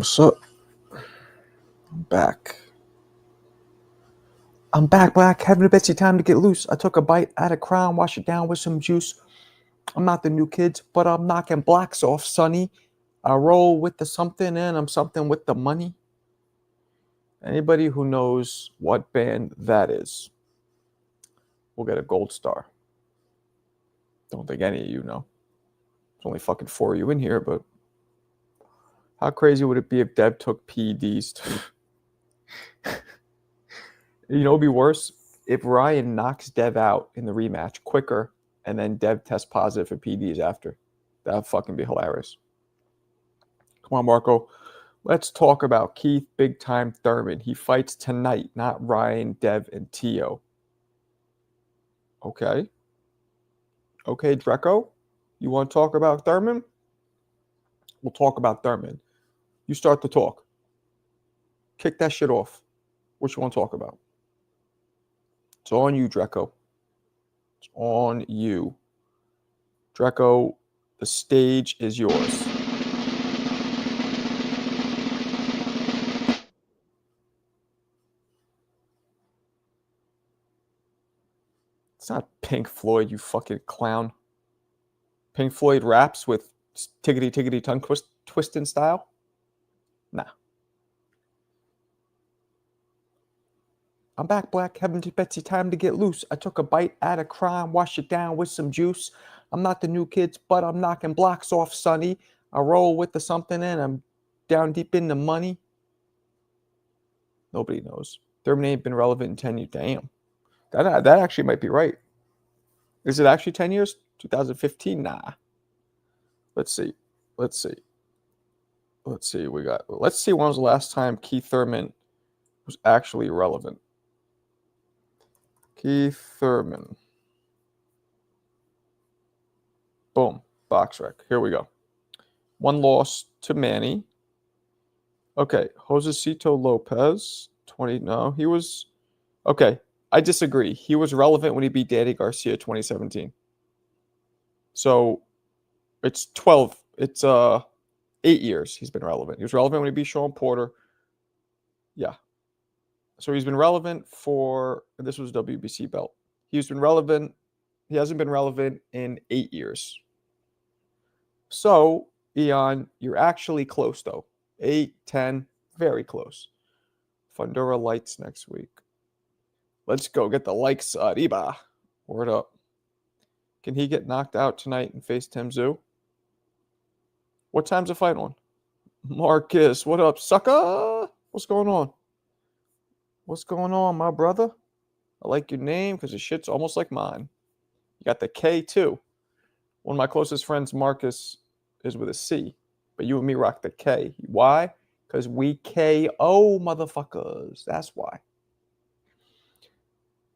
What's up? I'm back. I'm back, black. Having a Betsy time to get loose. I took a bite out of crown, wash it down with some juice. I'm not the new kids, but I'm knocking blocks off, sonny. I roll with the something and I'm something with the money. Anybody who knows what band that is will get a gold star. Don't think any of you know. There's only fucking 4 of you in here, but how crazy would it be if Dev took PEDs? You know, it'd be worse if Ryan knocks Dev out in the rematch quicker and then Dev tests positive for PEDs after. That'd fucking be hilarious. Come on, Marco. Let's talk about Keith Big Time Thurman. He fights tonight, not Ryan, Dev, and Tio. Okay. Okay, Dreco. You want to talk about Thurman? We'll talk about Thurman. You start the talk. Kick that shit off. What you want to talk about? It's on you, Dreco. It's on you. Dreco, the stage is yours. It's not Pink Floyd, you fucking clown. Pink Floyd raps with tiggity tongue twisting style? Nah. I'm back, black. Having Betsy time to get loose. I took a bite out of crime, wash it down with some juice. I'm not the new kids, but I'm knocking blocks off, sonny. I roll with the something and I'm down deep in the money. Nobody knows. Thurman ain't been relevant in 10 years. Damn. That actually might be right. Is it actually 10 years? 2015? Nah. Let's see. Let's see when was the last time Keith Thurman was actually relevant. Keith Thurman. Boom. Box rec. Here we go. One loss to Manny. Okay. Josecito Lopez. 20. No, he was. Okay. I disagree. He was relevant when he beat Danny Garcia 2017. So it's 12. It's 8 years he's been relevant. He was relevant when he beat Sean Porter. Yeah. So he's been relevant for, this was WBC belt. He's been relevant. He hasn't been relevant in 8 years. So, Eon, you're actually close, though. 8, 10, very close. Fundora Lights next week. Let's go get the likes, Arriba. Word up. Can he get knocked out tonight and face Tim Zoo? What time's the fight on? Marcus, what up, sucker? What's going on? What's going on, my brother? I like your name because the shit's almost like mine. You got the K, too. One of my closest friends, Marcus, is with a C, but you and me rock the K. Why? Because we KO motherfuckers. That's why.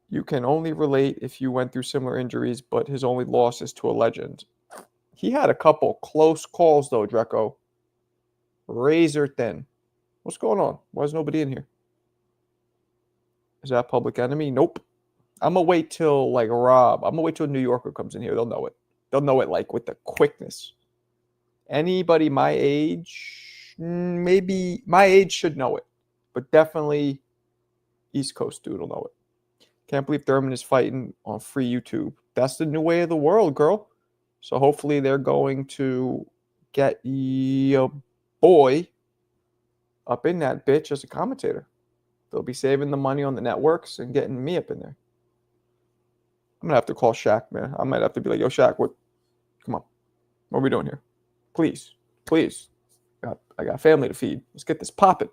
You can only relate if you went through similar injuries, but his only loss is to a legend. He had a couple close calls, though, Dreco. Razor thin. What's going on? Why is nobody in here? Is that Public Enemy? Nope. I'm going to wait till, like, Rob. I'm going to wait till a New Yorker comes in here. They'll know it. They'll know it, like, with the quickness. Anybody my age, maybe my age should know it, but definitely East Coast dude will know it. Can't believe Thurman is fighting on free YouTube. That's the new way of the world, girl. So hopefully they're going to get your boy up in that bitch as a commentator. They'll be saving the money on the networks and getting me up in there. I'm going to have to call Shaq, man. I might have to be like, yo, Shaq, come on. What are we doing here? Please. I got family to feed. Let's get this popping.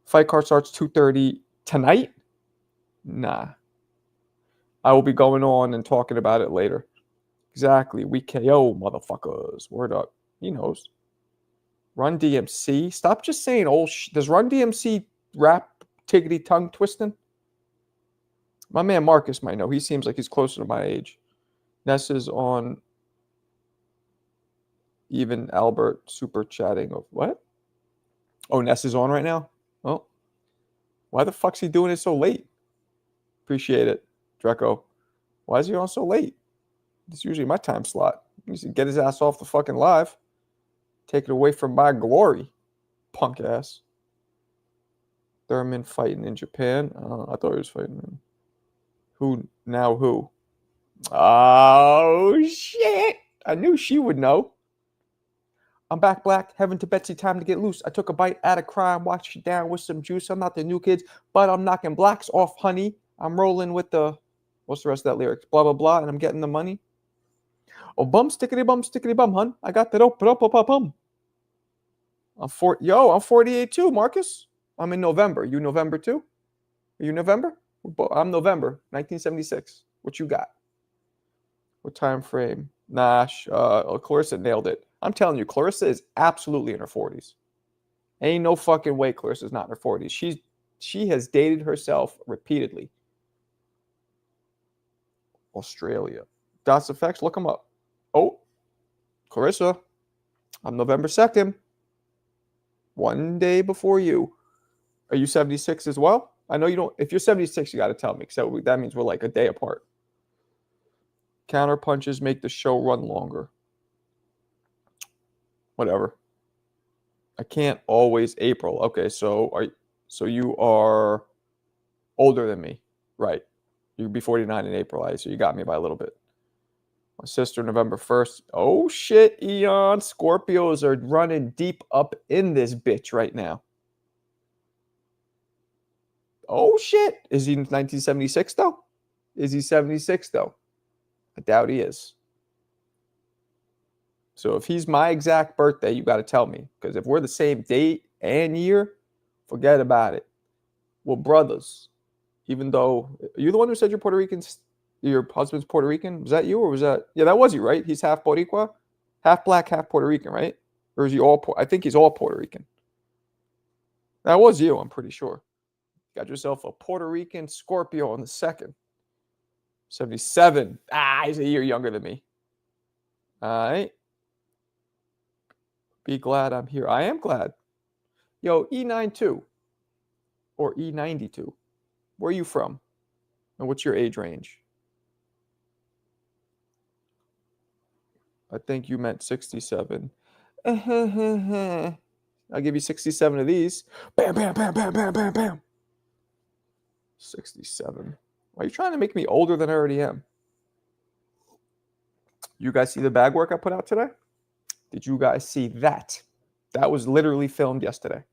Fight card starts 2:30 tonight? Nah. I will be going on and talking about it later. Exactly. We KO, motherfuckers. Word up. He knows. Run DMC. Stop just saying old shit. Does Run DMC rap tiggity tongue twisting? My man Marcus might know. He seems like he's closer to my age. Ness is on. Even Albert super chatting of what? Oh, Ness is on right now? Well, why the fuck's he doing it so late? Appreciate it, Dreco. Why is he on so late? It's usually my time slot. He needs to get his ass off the fucking live. Take it away from my glory. Punk ass. Thurman fighting in Japan. I thought he was fighting. Who now? Who? Oh shit! I knew she would know. I'm back, Black. Heaven to Betsy, time to get loose. I took a bite out of crime, washed it down with some juice. I'm not the new kids, but I'm knocking blacks off, honey. I'm rolling with the, what's the rest of that lyric? Blah, blah, blah, and I'm getting the money. Oh, stickity bum, hun. I got that up. I'm 48 too, Marcus. I'm in November. You November too? Are you November? I'm November, 1976. What you got? What time frame? Nah, Clarissa nailed it. I'm telling you, Clarissa is absolutely in her 40s. Ain't no fucking way Clarissa's not in her 40s. She has dated herself repeatedly. Australia. Dots effects, look them up. Oh, Clarissa, I'm November 2nd. One day before you. Are you 76 as well? I know you don't. If you're 76, you got to tell me, because that means we're like a day apart. Counter punches make the show run longer. Whatever. I can't always April. Okay, so you are older than me, right? You'd be 49 in April, so you got me by a little bit. My sister, November 1st. Oh shit, Eon. Scorpios are running deep up in this bitch right now. Oh shit. Is he 1976 though? Is he 76 though? I doubt he is. So if he's my exact birthday, you got to tell me. Because if we're the same date and year, forget about it. We're brothers. Even though, are you the one who said you're Puerto Rican? Your husband's Puerto Rican? Was that you or was that? Yeah, that was you, right? He's half Boricua? Half black, half Puerto Rican, right? Or is he all, I think he's all Puerto Rican. That was you, I'm pretty sure. Got yourself a Puerto Rican Scorpio on the 2nd. 77. He's a year younger than me. All right. Be glad I'm here. I am glad. Yo, E92 or E92. Where are you from? And what's your age range? I think you meant 67. I'll give you 67 of these. Bam, bam, bam, bam, bam, bam, bam. 67. Why are you trying to make me older than I already am? You guys see the bag work I put out today? Did you guys see that? That was literally filmed yesterday.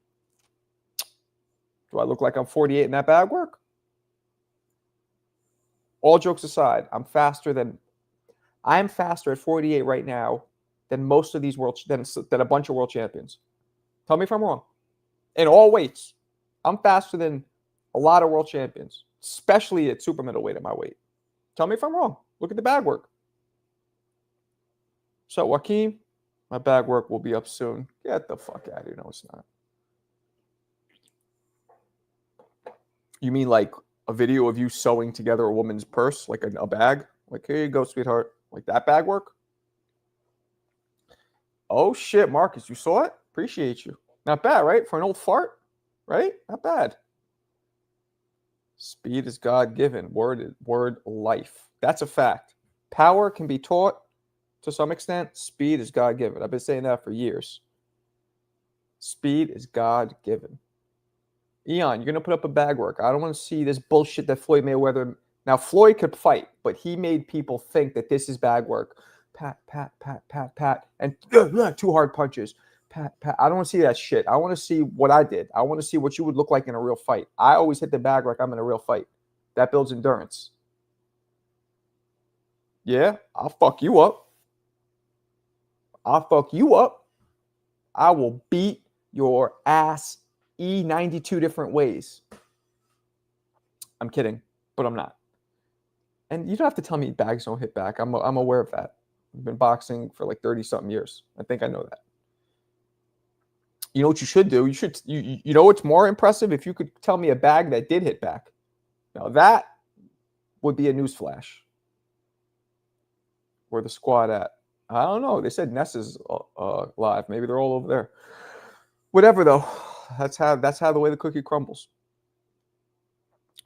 Do I look like I'm 48 in that bag work? All jokes aside, I'm faster at 48 right now than most of these than a bunch of world champions. Tell me if I'm wrong. In all weights, I'm faster than a lot of world champions, especially at super middleweight at my weight. Tell me if I'm wrong. Look at the bag work. So, Joaquin, my bag work will be up soon. Get the fuck out of here. No, it's not. You mean like a video of you sewing together a woman's purse, like a bag? Like, here you go, sweetheart. Like that bag work? Oh, shit, Marcus, you saw it? Appreciate you. Not bad, right? For an old fart, right? Not bad. Speed is God-given. Word life. That's a fact. Power can be taught to some extent. Speed is God-given. I've been saying that for years. Speed is God-given. Eon, you're going to put up a bag work. I don't want to see this bullshit that Floyd Mayweather... Now, Floyd could fight, but he made people think that this is bag work. Pat, pat, pat, pat, pat, and 2 hard punches. Pat, pat. I don't want to see that shit. I want to see what I did. I want to see what you would look like in a real fight. I always hit the bag like I'm in a real fight. That builds endurance. Yeah, I'll fuck you up. I'll fuck you up. I will beat your ass E92 different ways. I'm kidding, but I'm not. And you don't have to tell me bags don't hit back. I'm aware of that. I've been boxing for like 30-something years. I think I know that. You know what you should do? You know what's more impressive? If you could tell me a bag that did hit back. Now that would be a newsflash. Where the squad at? I don't know. They said Ness is live. Maybe they're all over there. Whatever though. That's how the way the cookie crumbles.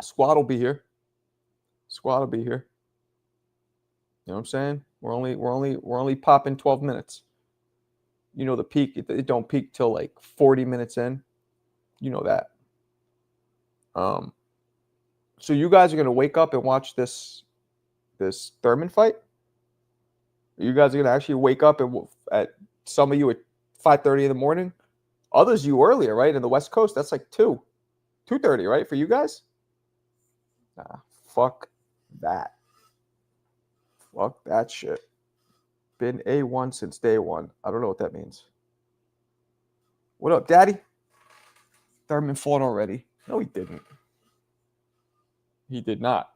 Squad will be here. Squad will be here. You know what I'm saying? We're only popping 12 minutes. You know the peak. It don't peak till like 40 minutes in. You know that. So you guys are gonna wake up and watch this Thurman fight. You guys are gonna actually wake up and at some of you at 5:30 in the morning. Others you earlier, right? In the West Coast, that's like 2:30, right? For you guys? Nah, fuck that. Fuck that shit. Been A1 since day one. I don't know what that means. What up, Daddy? Thurman fought already. No, he didn't. He did not.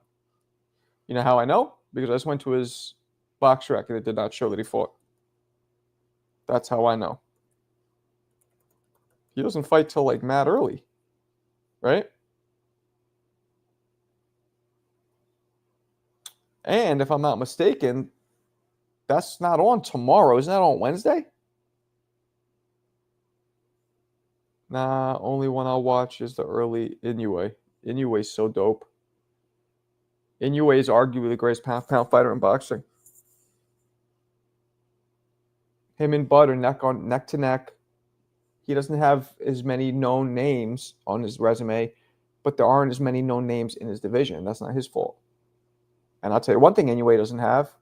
You know how I know? Because I just went to his box rec and it did not show that he fought. That's how I know. He doesn't fight till like mad early, right? And if I'm not mistaken, that's not on tomorrow. Isn't that on Wednesday? Nah, only one I'll watch is the early Inoue. Inoue's so dope. Inoue is arguably the greatest pound fighter in boxing. Him and Bud are neck to neck. He doesn't have as many known names on his resume, but there aren't as many known names in his division. That's not his fault. And I'll tell you one thing Inoue doesn't have.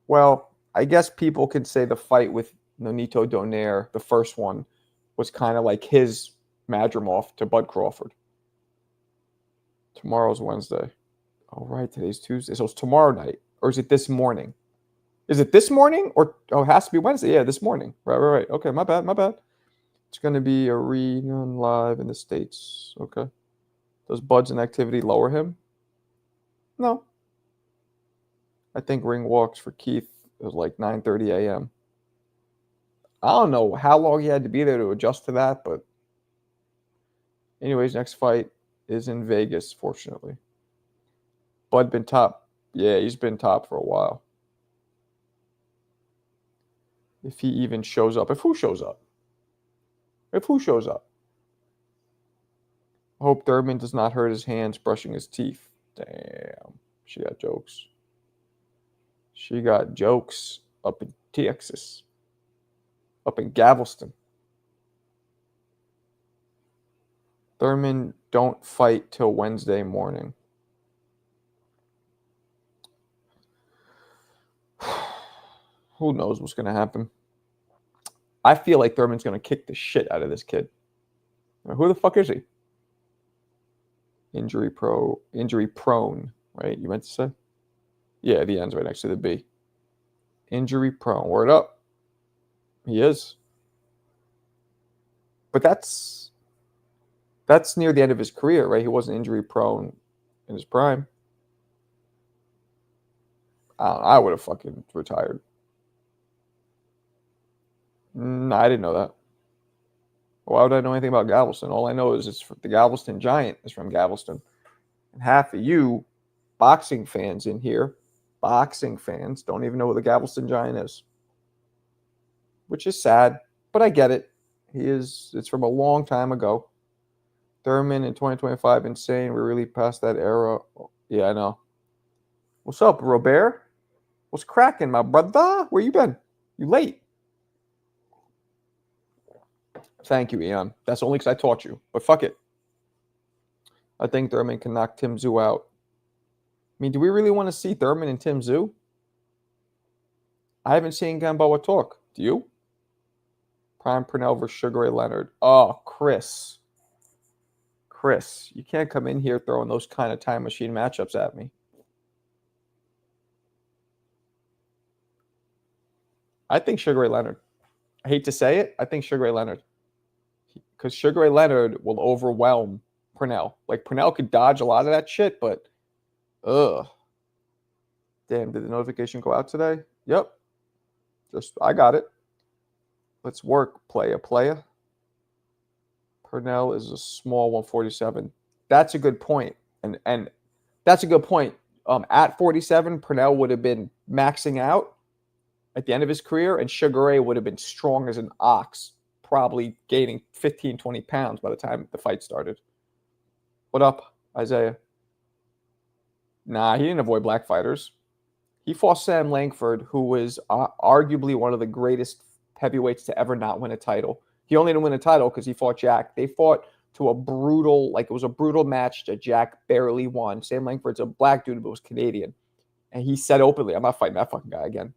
Well, I guess people could say the fight with Nonito Donaire, the first one, was kind of like his Madrimov to Bud Crawford. Tomorrow's Wednesday. All right, today's Tuesday. So it's tomorrow night. Or is it this morning? Is it this morning? Or it has to be Wednesday. Yeah, this morning. Right. Okay, my bad. It's going to be arena live in the States. Okay. Does Bud's inactivity lower him? No. I think ring walks for Keith was like 9:30 a.m. I don't know how long he had to be there to adjust to that, but anyways, next fight is in Vegas, fortunately. Bud been top. Yeah, he's been top for a while. If he even shows up. If who shows up? I hope Thurman does not hurt his hands brushing his teeth. Damn. She got jokes. Up in Texas. Up in Galveston. Thurman don't fight till Wednesday morning. Who knows what's going to happen? I feel like Thurman's going to kick the shit out of this kid. Now, who the fuck is he? Injury prone, right? You meant to say? Yeah, the end's right next to the B. Injury prone. Word up. He is. But that's near the end of his career, right? He wasn't injury prone in his prime. I would have fucking retired. I didn't know that. Why would I know anything about Galveston? All I know is the Galveston Giant is from Galveston. And half of you boxing fans in here, don't even know who the Galveston Giant is. Which is sad, but I get it. It's from a long time ago. Thurman in 2025, insane. We're really past that era. Yeah, I know. What's up, Robert? What's cracking, my brother? Where you been? You late. Thank you, Ian. That's only because I taught you. But fuck it. I think Thurman can knock Tim Tszyu out. I mean, do we really want to see Thurman and Tim Tszyu? I haven't seen Gamboa talk. Do you? Prime Purnell versus Sugar Ray Leonard. Oh, Chris, you can't come in here throwing those kind of time machine matchups at me. I think Sugar Ray Leonard. I hate to say it. I think Sugar Ray Leonard. Because Sugar Ray Leonard will overwhelm Purnell. Like, Purnell could dodge a lot of that shit, but ugh. Damn, did the notification go out today? Yep. I got it. Let's work, playa. Purnell is a small 147. That's a good point. And that's a good point. At 47, Purnell would have been maxing out at the end of his career, and Sugar Ray would have been strong as an ox, probably gaining 15, 20 pounds by the time the fight started. What up, Isaiah? Nah, he didn't avoid black fighters. He fought Sam Langford, who was arguably one of the greatest heavyweights to ever not win a title. He only didn't win a title because he fought Jack. They fought to a brutal, like it was a brutal match that Jack barely won. Sam Langford's a black dude, but was Canadian. And he said openly, I'm not fighting that fucking guy again.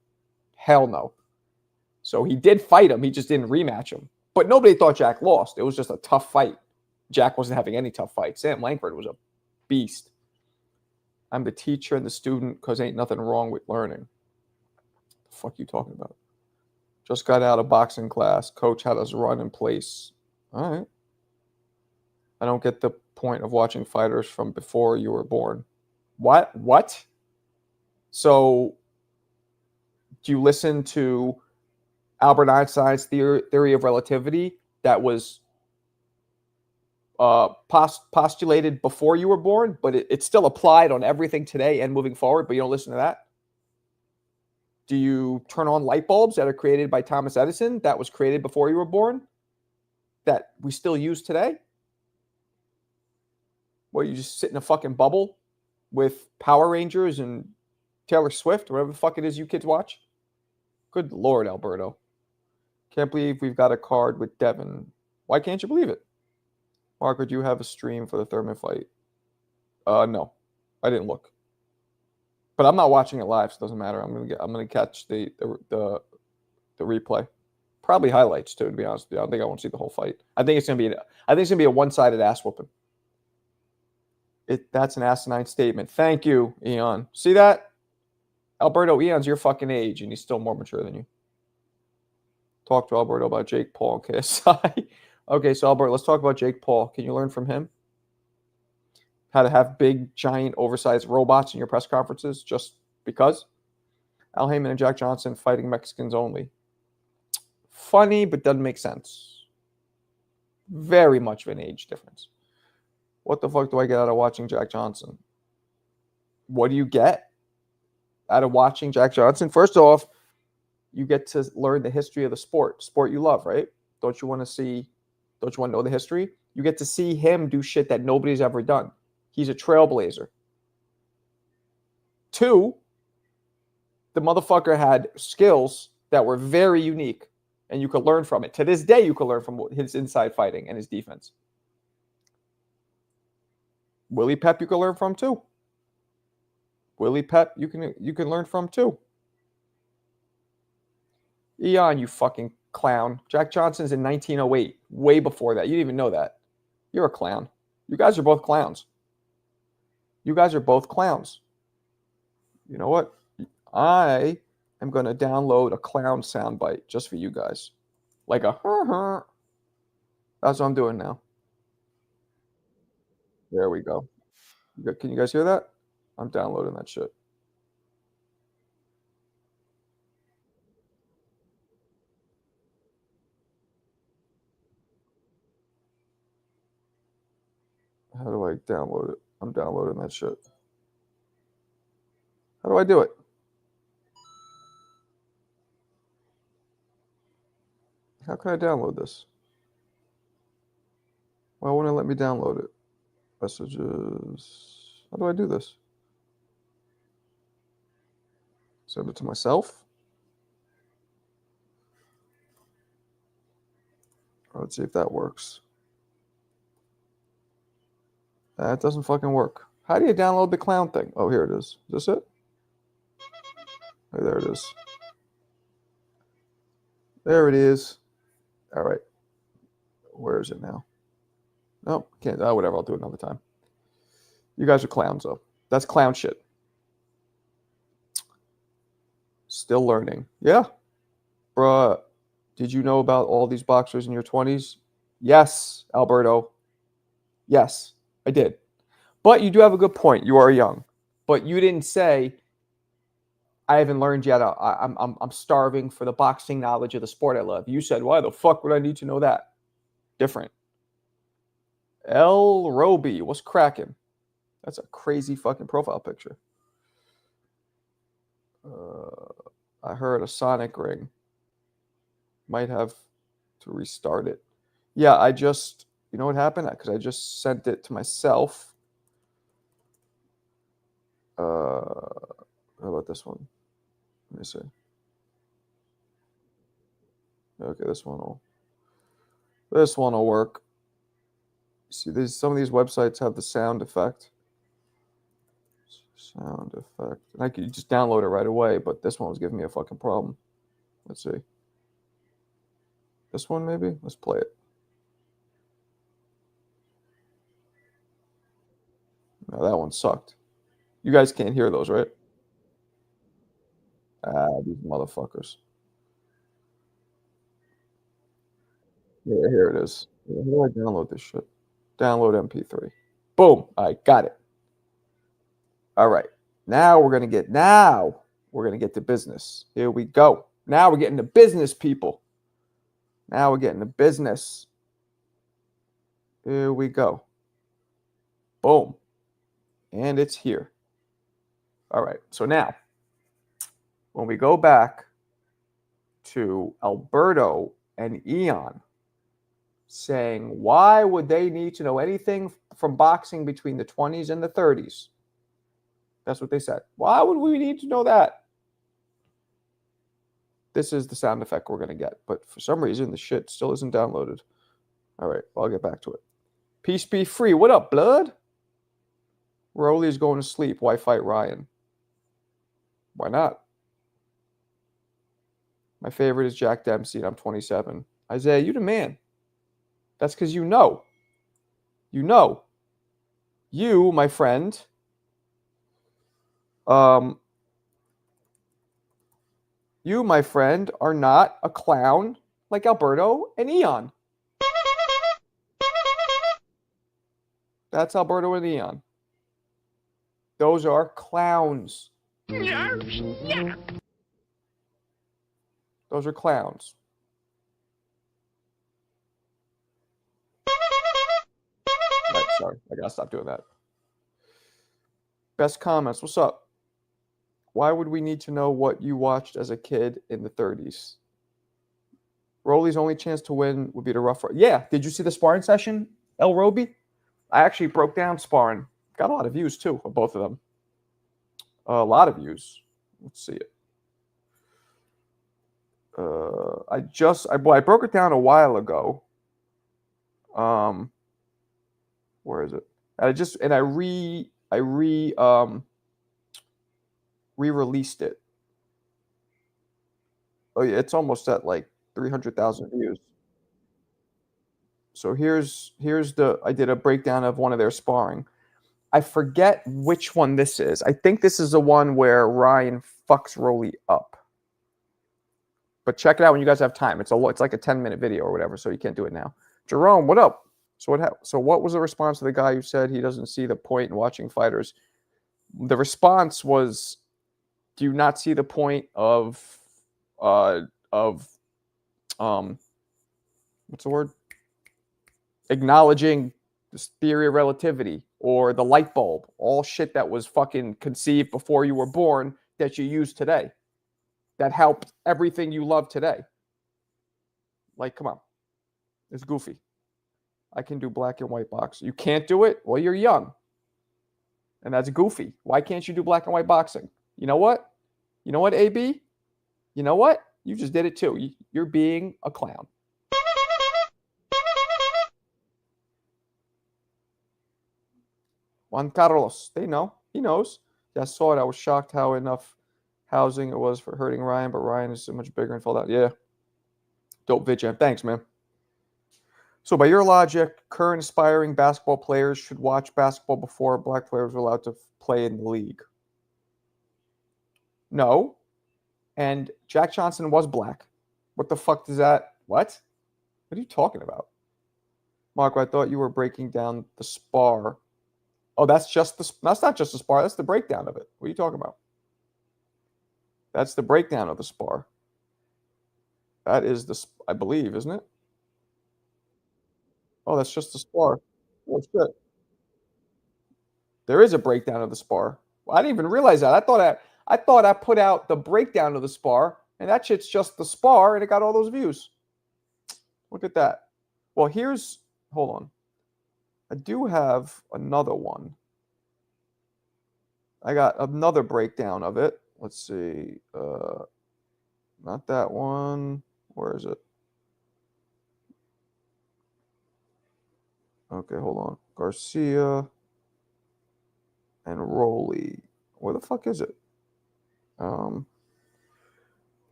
Hell no. So he did fight him. He just didn't rematch him. But nobody thought Jack lost. It was just a tough fight. Jack wasn't having any tough fights. Sam Langford was a beast. I'm the teacher and the student because ain't nothing wrong with learning. The fuck you talking about? Just got out of boxing class. Coach had us run in place. All right. I don't get the point of watching fighters from before you were born. What? So do you listen to Albert Einstein's theory of relativity that was postulated before you were born, but it's still applied on everything today and moving forward, but you don't listen to that? Do you turn on light bulbs that are created by Thomas Edison that was created before you were born that we still use today? Well, you just sit in a fucking bubble with Power Rangers and Taylor Swift, whatever the fuck it is you kids watch? Good Lord, Alberto. Can't believe we've got a card with Devin. Why can't you believe it? Mark, would you have a stream for the Thurman fight? No, I didn't look, but I'm not watching it live, so it doesn't matter. I'm gonna catch the replay, probably highlights too. To be honest with you, I don't think I want to see the whole fight. I think it's gonna be a one-sided ass whooping. That's an asinine statement. Thank you, Eon. See that? Alberto, Eon's your fucking age, and he's still more mature than you. Talk to Alberto about Jake Paul, KSI. Okay, so Albert, let's talk about Jake Paul. Can you learn from him? How to have big, giant, oversized robots in your press conferences just because? Al Heyman and Jack Johnson fighting Mexicans only. Funny, but doesn't make sense. Very much of an age difference. What the fuck do I get out of watching Jack Johnson? What do you get out of watching Jack Johnson? First off, you get to learn the history of the sport you love, right? Don't you want to know the history? You get to see him do shit that nobody's ever done. He's a trailblazer. 2, the motherfucker had skills that were very unique, and you could learn from it. To this day, you could learn from his inside fighting and his defense. Willie Pep, you can learn from too. Willie Pep, you can learn from too. Eon, you fucking clown. Jack Johnson's in 1908, way before that. You didn't even know that. You're a clown. You guys are both clowns. You guys are both clowns. You know what? I am going to download a clown soundbite just for you guys. Like a That's what I'm doing now. There we go. Can you guys hear that? I'm downloading that shit. How do I download it? I'm downloading that shit. How do I do it? How can I download this? Why won't it let me download it? Messages. How do I do this? Send it to myself. Let's see if that works. That doesn't fucking work. How do you download the clown thing? Oh, here it is. Is this it? Oh, there it is. There it is. All right. Where is it now? Nope, can't. Whatever. I'll do it another time. You guys are clowns, though. That's clown shit. Still learning. Yeah. Bruh, did you know about all these boxers in your 20s? Yes, Alberto. Yes, I did. But you do have a good point. You are young. But you didn't say, I haven't learned yet. I'm starving for the boxing knowledge of the sport I love. You said, why the fuck would I need to know that? Different. El Roby, what's cracking? That's a crazy fucking profile picture. I heard a sonic ring. Might have to restart it. Yeah, you know what happened? Because I just sent it to myself. How about this one? Let me see. Okay, this one will work. See, some of these websites have the sound effect. Sound effect. And I could just download it right away, but this one was giving me a fucking problem. Let's see. This one maybe? Let's play it. No, that one sucked. You guys can't hear those, right? Ah, these motherfuckers. Yeah, here it is. How do I download this shit? Download MP3. Boom. I got it. All right. Now we're gonna get to business. Here we go. Now we're getting to business, people. Now we're getting to business. Here we go. Boom. And it's here. All right. So now, when we go back to Alberto and Ian saying, why would they need to know anything from boxing between the 20s and the 30s? That's what they said. Why would we need to know that? This is the sound effect we're going to get. But for some reason, the shit still isn't downloaded. All right. Well, I'll get back to it. Peace be free. What up, blood? Rolly's going to sleep. Why fight Ryan? Why not? My favorite is Jack Dempsey, and I'm 27. Isaiah, you the man. That's because you know. You know. You, my friend, you, my friend, are not a clown like Alberto and Ian. That's Alberto and Ian. Those are clowns. Those are clowns. Right, sorry, I gotta stop doing that. Best comments. What's up? Why would we need to know what you watched as a kid in the 30s? Rolly's only chance to win would be the rough. Yeah. Did you see the sparring session, El Roby? I actually broke down sparring. Got a lot of views too of both of them. A lot of views. Let's see it. I broke it down a while ago. Where is it? And I re-released it. Oh yeah, it's almost at like 300,000 views. So I did a breakdown of one of their sparring. I forget which one this is. I think this is the one where Ryan fucks Rolly up. But check it out when you guys have time. It's like a 10-minute video or whatever, so you can't do it now. Jerome, what up? So what was the response to the guy who said he doesn't see the point in watching fighters? The response was, do you not see the point of what's the word? Acknowledging this theory of relativity or the light bulb, all shit that was fucking conceived before you were born that you use today, that helped everything you love today. Like, come on. It's goofy. I can do black and white boxing. You can't do it? Well, you're young. And that's goofy. Why can't you do black and white boxing? You know what? You know what, AB? You know what? You just did it too. You're being a clown. Juan Carlos, they know. He knows. I saw it. I was shocked how enough housing it was for hurting Ryan, but Ryan is so much bigger and fell out. Yeah. Dope vid, thanks, man. So by your logic, current aspiring basketball players should watch basketball before black players are allowed to play in the league. No. And Jack Johnson was black. What the fuck does that? What? What are you talking about? Marco, I thought you were breaking down the spar. Oh, that's not just the spar. That's the breakdown of it. What are you talking about? That's the breakdown of the spar. That is I believe, isn't it? Oh, that's just the spar. Oh, shit. There is a breakdown of the spar. Well, I didn't even realize that. I thought I put out the breakdown of the spar, and that shit's just the spar, and it got all those views. Look at that. Well, hold on. I do have another one. I got another breakdown of it. Let's see. Not that one. Where is it? Okay, hold on. Garcia and Rolly. Where the fuck is it?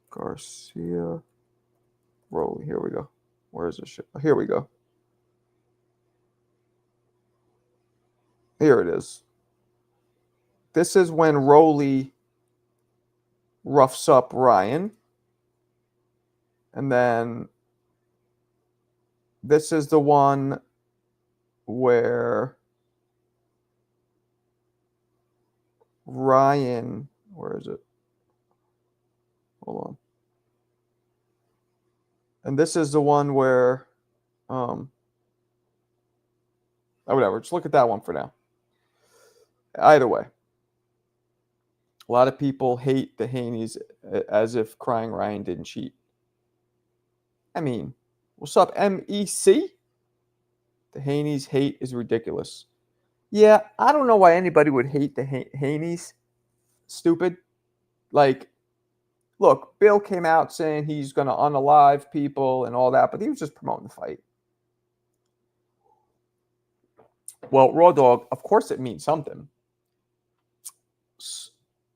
Garcia, Rolly. Here we go. Where is this shit? Here we go. Here it is. This is when Rolly roughs up Ryan. And then this is the one where Ryan, where is it? Hold on. And this is the one where, oh, whatever. Just look at that one for now. Either way, a lot of people hate the Haneys as if crying Ryan didn't cheat. I mean, what's up, MEC? The Haneys hate is ridiculous. Yeah, I don't know why anybody would hate the Haneys. Stupid. Like, look, Bill came out saying he's going to unalive people and all that, but he was just promoting the fight. Well, Raw Dog, of course it means something.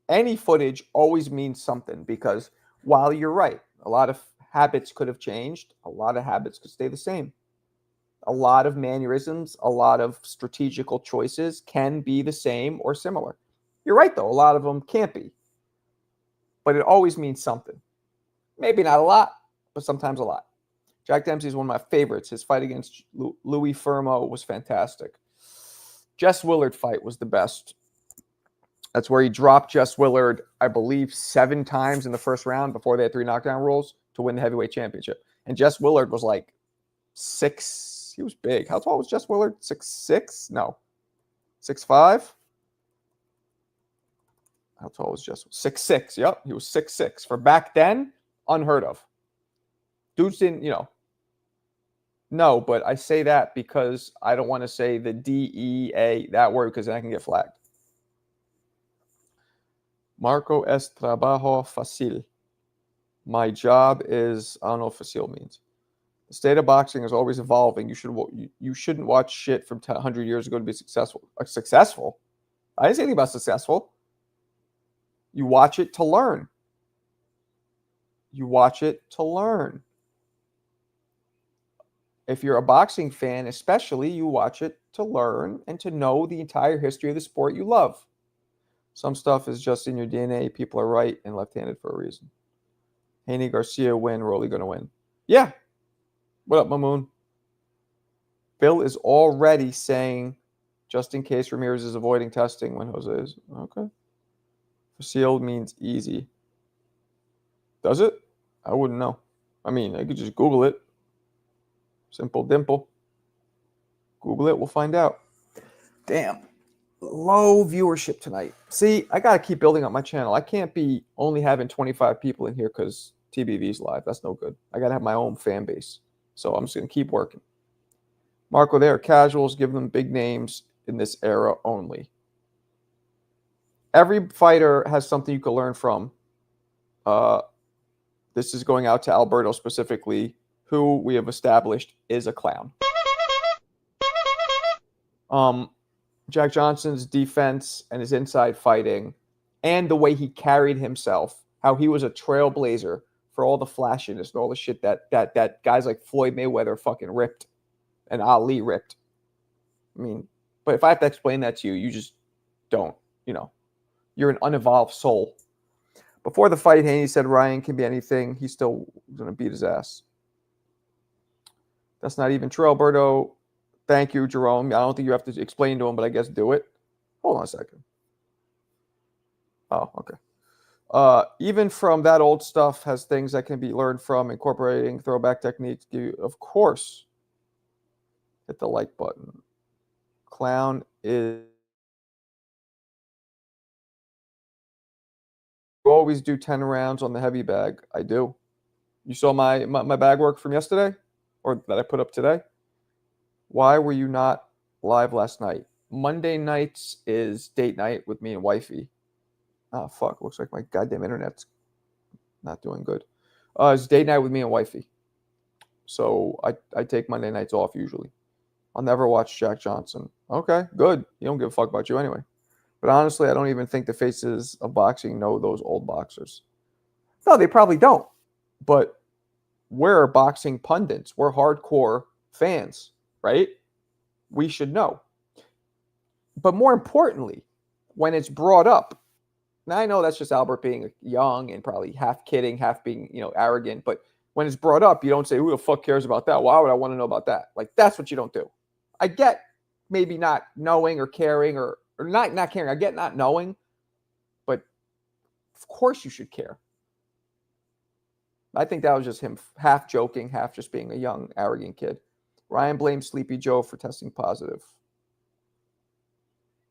Any footage always means something because while you're right, a lot of habits could have changed, a lot of habits could stay the same. A lot of mannerisms, a lot of strategical choices can be the same or similar. You're right, though. A lot of them can't be. But it always means something. Maybe not a lot, but sometimes a lot. Jack Dempsey is one of my favorites. His fight against Louis Fermo was fantastic. Jess Willard fight was the best. That's where he dropped Jess Willard, I believe, 7 times in the first round before they had 3 knockdown rules to win the heavyweight championship. And Jess Willard was like 6. He was big. How tall was Jess Willard? 6'6"? No. 6'5"? How tall was Jess? 6'6". Yep, he was 6'6". For back then, unheard of. Dudes didn't, No, but I say that because I don't want to say the DEA, that word, because then I can get flagged. Marco es trabajo fácil. My job is, I don't know what facile means. The state of boxing is always evolving. You shouldn't watch shit from 100 years ago to be successful. Successful? I didn't say anything about successful. You watch it to learn. You watch it to learn. If you're a boxing fan, especially, you watch it to learn and to know the entire history of the sport you love. Some stuff is just in your DNA. People are right and left-handed for a reason. Haney Garcia win. Rolly going to win. Yeah. What up, Mamoon? Bill is already saying, just in case Ramirez is avoiding testing when Jose is. Okay. Facile means easy. Does it? I wouldn't know. I mean, I could just Google it. Simple dimple. Google it. We'll find out. Damn. Low viewership tonight. See, I got to keep building up my channel. I can't be only having 25 people in here because TBV's live. That's no good. I got to have my own fan base. So I'm just going to keep working. Marco, they are casuals. Give them big names in this era only. Every fighter has something you can learn from. This is going out to Alberto specifically, who we have established is a clown. Jack Johnson's defense and his inside fighting and the way he carried himself, how he was a trailblazer for all the flashiness and all the shit that guys like Floyd Mayweather fucking ripped and Ali ripped. I mean, but if I have to explain that to you, you just don't, You're an unevolved soul. Before the fight, Haney said Ryan can be anything. He's still going to beat his ass. That's not even true, Alberto. Thank you, Jerome. I don't think you have to explain to him, but I guess do it. Hold on a second. Oh, okay. Even from that old stuff has things that can be learned from, incorporating throwback techniques. Of course. Hit the like button. Clown is... You always do 10 rounds on the heavy bag. I do. You saw my bag work from yesterday? Or that I put up today? Why were you not live last night? Monday nights is date night with me and wifey. Oh, fuck. Looks like my goddamn internet's not doing good. It's date night with me and wifey. So I take Monday nights off usually. I'll never watch Jack Johnson. Okay, good. You don't give a fuck about you anyway. But honestly, I don't even think the faces of boxing know those old boxers. No, they probably don't. But we're boxing pundits. We're hardcore fans, right? We should know. But more importantly, when it's brought up, now I know that's just Albert being young and probably half kidding, half being, arrogant. But when it's brought up, you don't say, who the fuck cares about that? Why would I want to know about that? Like, that's what you don't do. I get maybe not knowing or caring or not caring. I get not knowing, but of course you should care. I think that was just him half joking, half just being a young, arrogant kid. Ryan blames Sleepy Joe for testing positive.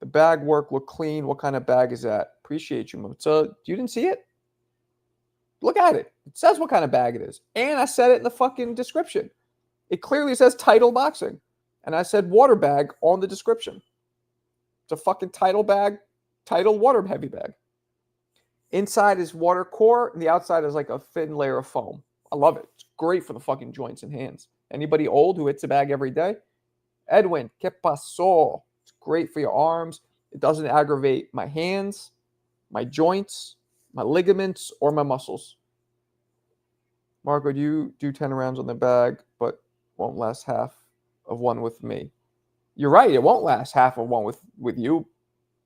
The bag work looked clean. What kind of bag is that? Appreciate you. So you didn't see it? Look at it. It says what kind of bag it is. And I said it in the fucking description. It clearly says Title Boxing. And I said water bag on the description. It's a fucking Title bag, Title water heavy bag. Inside is water core, and the outside is like a thin layer of foam. I love it. It's great for the fucking joints and hands. Anybody old who hits a bag every day? Edwin, que pasó? It's great for your arms. It doesn't aggravate my hands, my joints, my ligaments, or my muscles. Marco, you do 10 rounds on the bag, but won't last half of one with me. You're right. It won't last half of one with you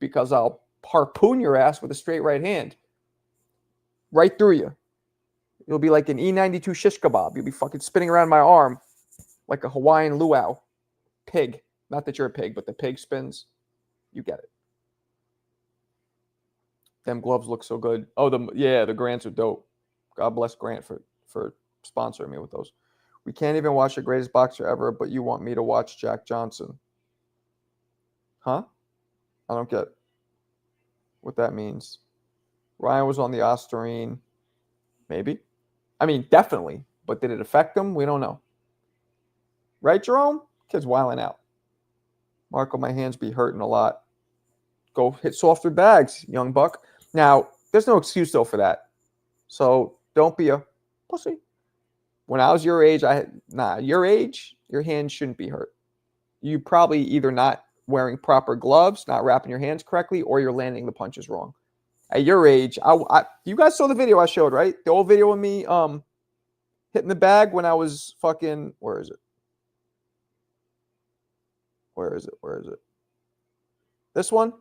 because I'll harpoon your ass with a straight right hand. Right through you. You'll be like an E92 shish kebab. You'll be fucking spinning around my arm like a Hawaiian luau. Pig. Not that you're a pig, but the pig spins. You get it. Them gloves look so good. Oh, the Grants are dope. God bless Grant for sponsoring me with those. We can't even watch the greatest boxer ever, but you want me to watch Jack Johnson. Huh? I don't get what that means. Ryan was on the Ostarine. Maybe. I mean, definitely. But did it affect him? We don't know. Right, Jerome? Kid's wilding out. Marco, my hands be hurting a lot. Go hit softer bags, young buck. Now, there's no excuse, though, for that. So don't be a pussy. When I was your age, your age, your hands shouldn't be hurt. You probably either not wearing proper gloves, not wrapping your hands correctly, or you're landing the punches wrong. At your age, you guys saw the video I showed, right? The old video of me hitting the bag when I was fucking, where is it? This one?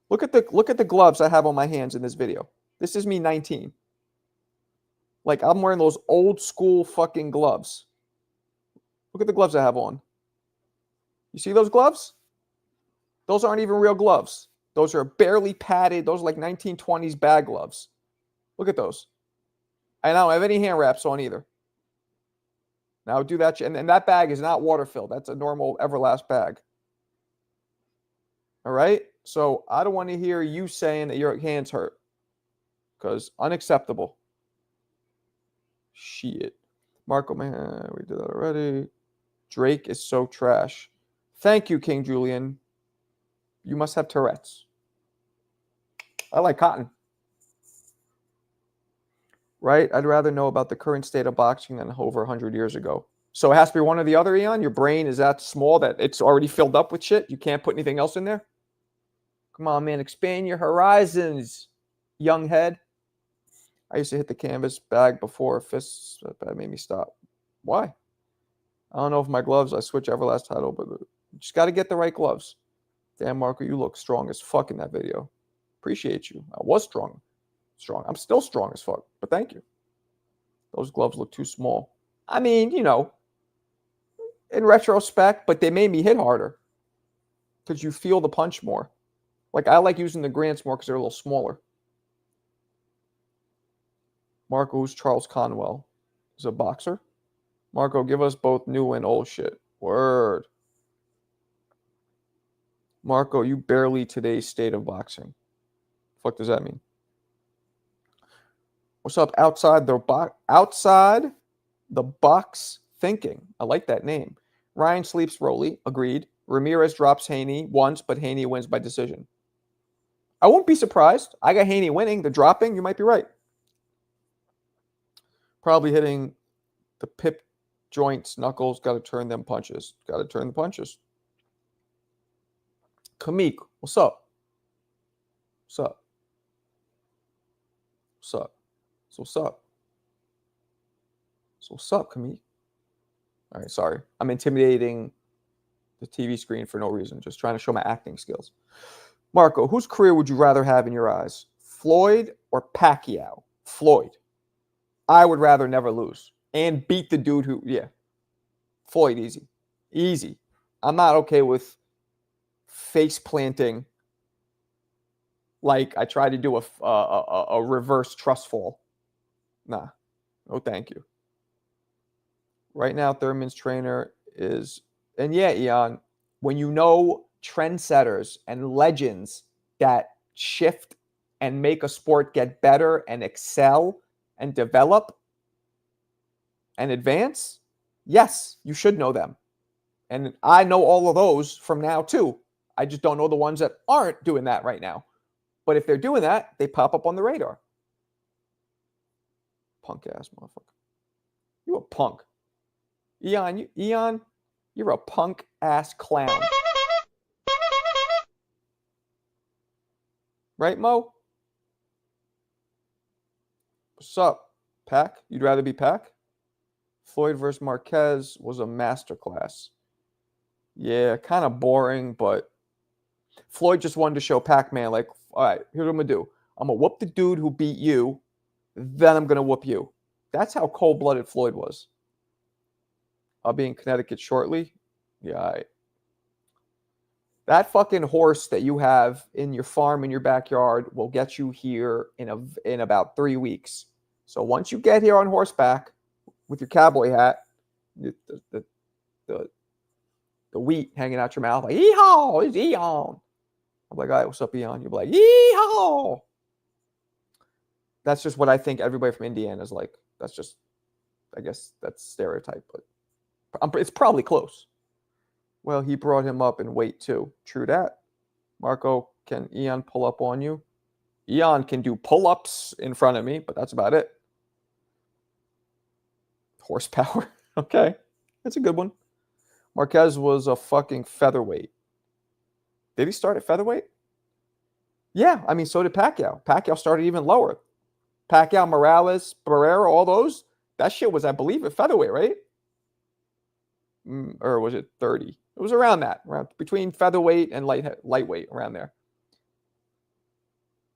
Look at the gloves I have on my hands in this video. This is me 19. Like, I'm wearing those old school fucking gloves. Look at the gloves I have on. You see those gloves? Those aren't even real gloves. Those are barely padded. Those are like 1920s bag gloves. Look at those. I don't have any hand wraps on either. Now do that. And that bag is not water filled. That's a normal Everlast bag. All right? So I don't want to hear you saying that your hands hurt. Because unacceptable. Shit. Marco, man, we did that already. Drake is so trash. Thank you, King Julian. You must have Tourette's. I like cotton. Right? I'd rather know about the current state of boxing than over 100 years ago. So it has to be one or the other, Eon? Your brain is that small that it's already filled up with shit? You can't put anything else in there? Come on, man. Expand your horizons, young head. I used to hit the canvas bag before fists. That made me stop. Why? I don't know if my gloves, I switch Everlast title, but you just got to get the right gloves. Damn, Marco, you look strong as fuck in that video. Appreciate you. I was strong. I'm still strong as fuck, but thank you. Those gloves look too small. I mean, in retrospect, but they made me hit harder because you feel the punch more. Like, I like using the Grants more because they're a little smaller. Marco, who's Charles Conwell? Is a boxer? Marco, give us both new and old shit. Word. Marco, you barely today's state of boxing. Fuck does that mean? What's up outside the box thinking? I like that name. Ryan sleeps Rolly. Agreed. Ramirez drops Haney once, but Haney wins by decision. I won't be surprised. I got Haney winning. The dropping, you might be right. Probably hitting the joints, knuckles, got to turn them punches. Got to turn the punches. Kamik, what's up? What's up? What's up? So what's up? So what's up, Kamik? All right, sorry. I'm intimidating the TV screen for no reason. Just trying to show my acting skills. Marco, whose career would you rather have in your eyes? Floyd or Pacquiao? Floyd. I would rather never lose and beat the dude who, yeah. Floyd, easy. Easy. I'm not okay with face planting like I tried to do a reverse trust fall. Nah. No, thank you. Right now, Thurman's trainer is, and yeah, Ian, when you know trendsetters and legends that shift and make a sport get better and excel and develop and advance, yes, you should know them. And I know all of those from now too. I just don't know the ones that aren't doing that right now. But if they're doing that, they pop up on the radar. Punk ass motherfucker. You a punk. Eon, you're a punk ass clown. Right, Mo? What's up, Pac? You'd rather be Pac? Floyd versus Marquez was a masterclass. Yeah, kind of boring, but Floyd just wanted to show Pac-Man, like, all right, here's what I'm going to do. I'm going to whoop the dude who beat you, then I'm going to whoop you. That's how cold-blooded Floyd was. I'll be in Connecticut shortly. Yeah, all right. That fucking horse that you have in your farm in your backyard will get you here in about 3 weeks. So once you get here on horseback with your cowboy hat, the wheat hanging out your mouth, like, yeehaw, it's Eon. I'm like, all right, what's up, Eon? You'll be like, yeehaw. That's just what I think everybody from Indiana is like. That's just, I guess that's stereotype, but it's probably close. Well, he brought him up in weight too. True that. Marco, can Eon pull up on you? Eon can do pull-ups in front of me, but that's about it. Horsepower. Okay. That's a good one. Marquez was a fucking featherweight. Did he start at featherweight? Yeah, I mean, so did Pacquiao. Pacquiao started even lower. Pacquiao, Morales, Barrera, all those. That shit was, I believe, at featherweight, right? Or was it 30? It was around that, around between featherweight and lightweight, around there.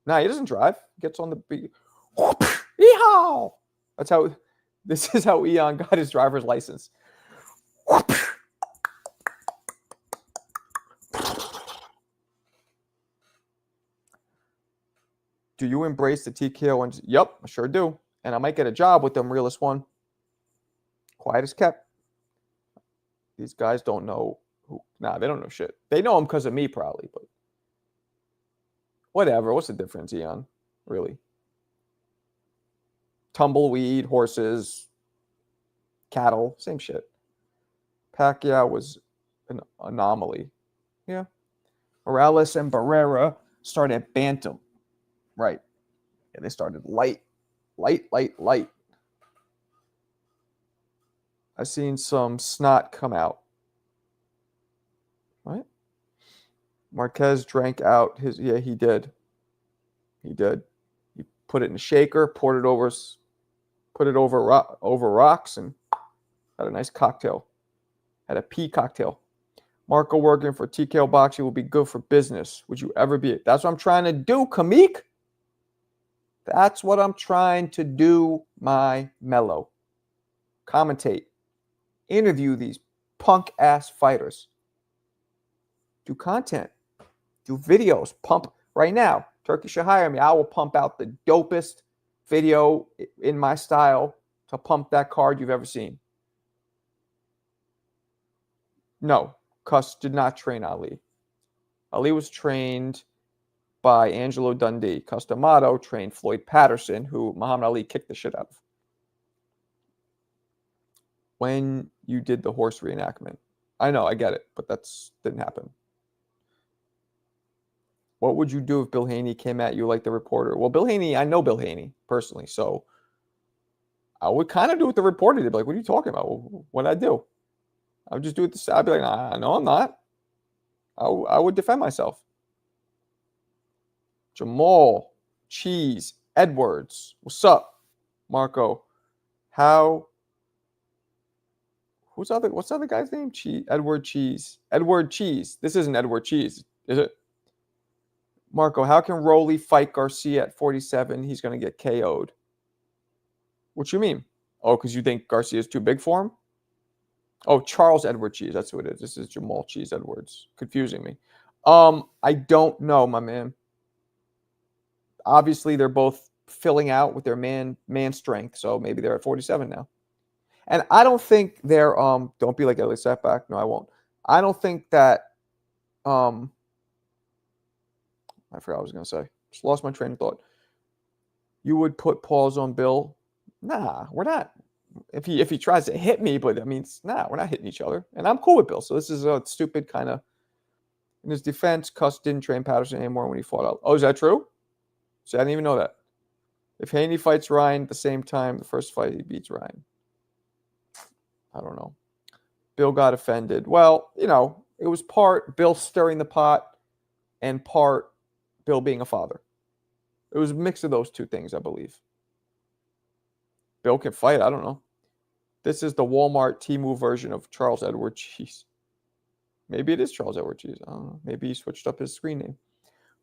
Nah, he doesn't drive. He gets on the big. Yeehaw! That's how. This is how Eon got his driver's license. Do you embrace the TKO? And yep, I sure do. And I might get a job with them, realest one. Quiet as kept. These guys don't know who. Nah, they don't know shit. They know him because of me, probably, but whatever. What's the difference, Eon? Really? Tumbleweed, horses, cattle, same shit. Pacquiao was an anomaly. Yeah. Morales and Barrera started at bantam. Right. Yeah, they started light. I've seen some snot come out. What? Marquez drank out his. Yeah, he did. He did. He put it in a shaker, poured it over, put it over rocks, and had a nice cocktail. Had a pea cocktail. Marco working for TKO Boxing will be good for business. Would you ever be it? That's what I'm trying to do, Kamik. That's what I'm trying to do, my mellow. Commentate. Interview these punk-ass fighters. Do content. Do videos. Pump right now. Turkey should hire me. I will pump out the dopest video in my style to pump that card you've ever seen. No, Cuss did not train Ali. Ali was trained by Angelo Dundee. Cus D'Amato trained Floyd Patterson, who Muhammad Ali kicked the shit out of. When you did the horse reenactment. I know, I get it, but that's didn't happen. What would you do if Bill Haney came at you like the reporter? Well, Bill Haney, I know Bill Haney personally, so I would kind of do what the reporter did. Like, what are you talking about? What'd I do? I would just do it. I'd be like, nah, no, I'm not. I would defend myself. Jamal, Cheese, Edwards. What's up, Marco? What's the other guy's name? Edward Cheese. Edward Cheese. This isn't Edward Cheese, is it? Marco, how can Rolly fight Garcia at 47? He's going to get KO'd. What you mean? Oh, because you think Garcia's too big for him? Oh, Charles Edward Cheese. That's who it is. This is Jamal Cheese Edwards. Confusing me. I don't know, my man. Obviously, they're both filling out with their man strength, so maybe they're at 47 now. And I don't think they're don't be like Ellie Setback. No, I won't. I don't think that I forgot what I was gonna say. Just lost my train of thought. You would put paws on Bill? Nah, we're not. If he tries to hit me, but I mean, nah, we're not hitting each other. And I'm cool with Bill. So this is a stupid kind of. In his defense, Cuss didn't train Patterson anymore when he fought out. Oh, is that true? See, I didn't even know that. If Haney fights Ryan at the same time, the first fight he beats Ryan. I don't know. Bill got offended. Well, it was part Bill stirring the pot and part Bill being a father. It was a mix of those two things, I believe. Bill can fight. I don't know. This is the Walmart Temu version of Charles Edward Cheese. Maybe it is Charles Edward Cheese. I don't know. Maybe he switched up his screen name.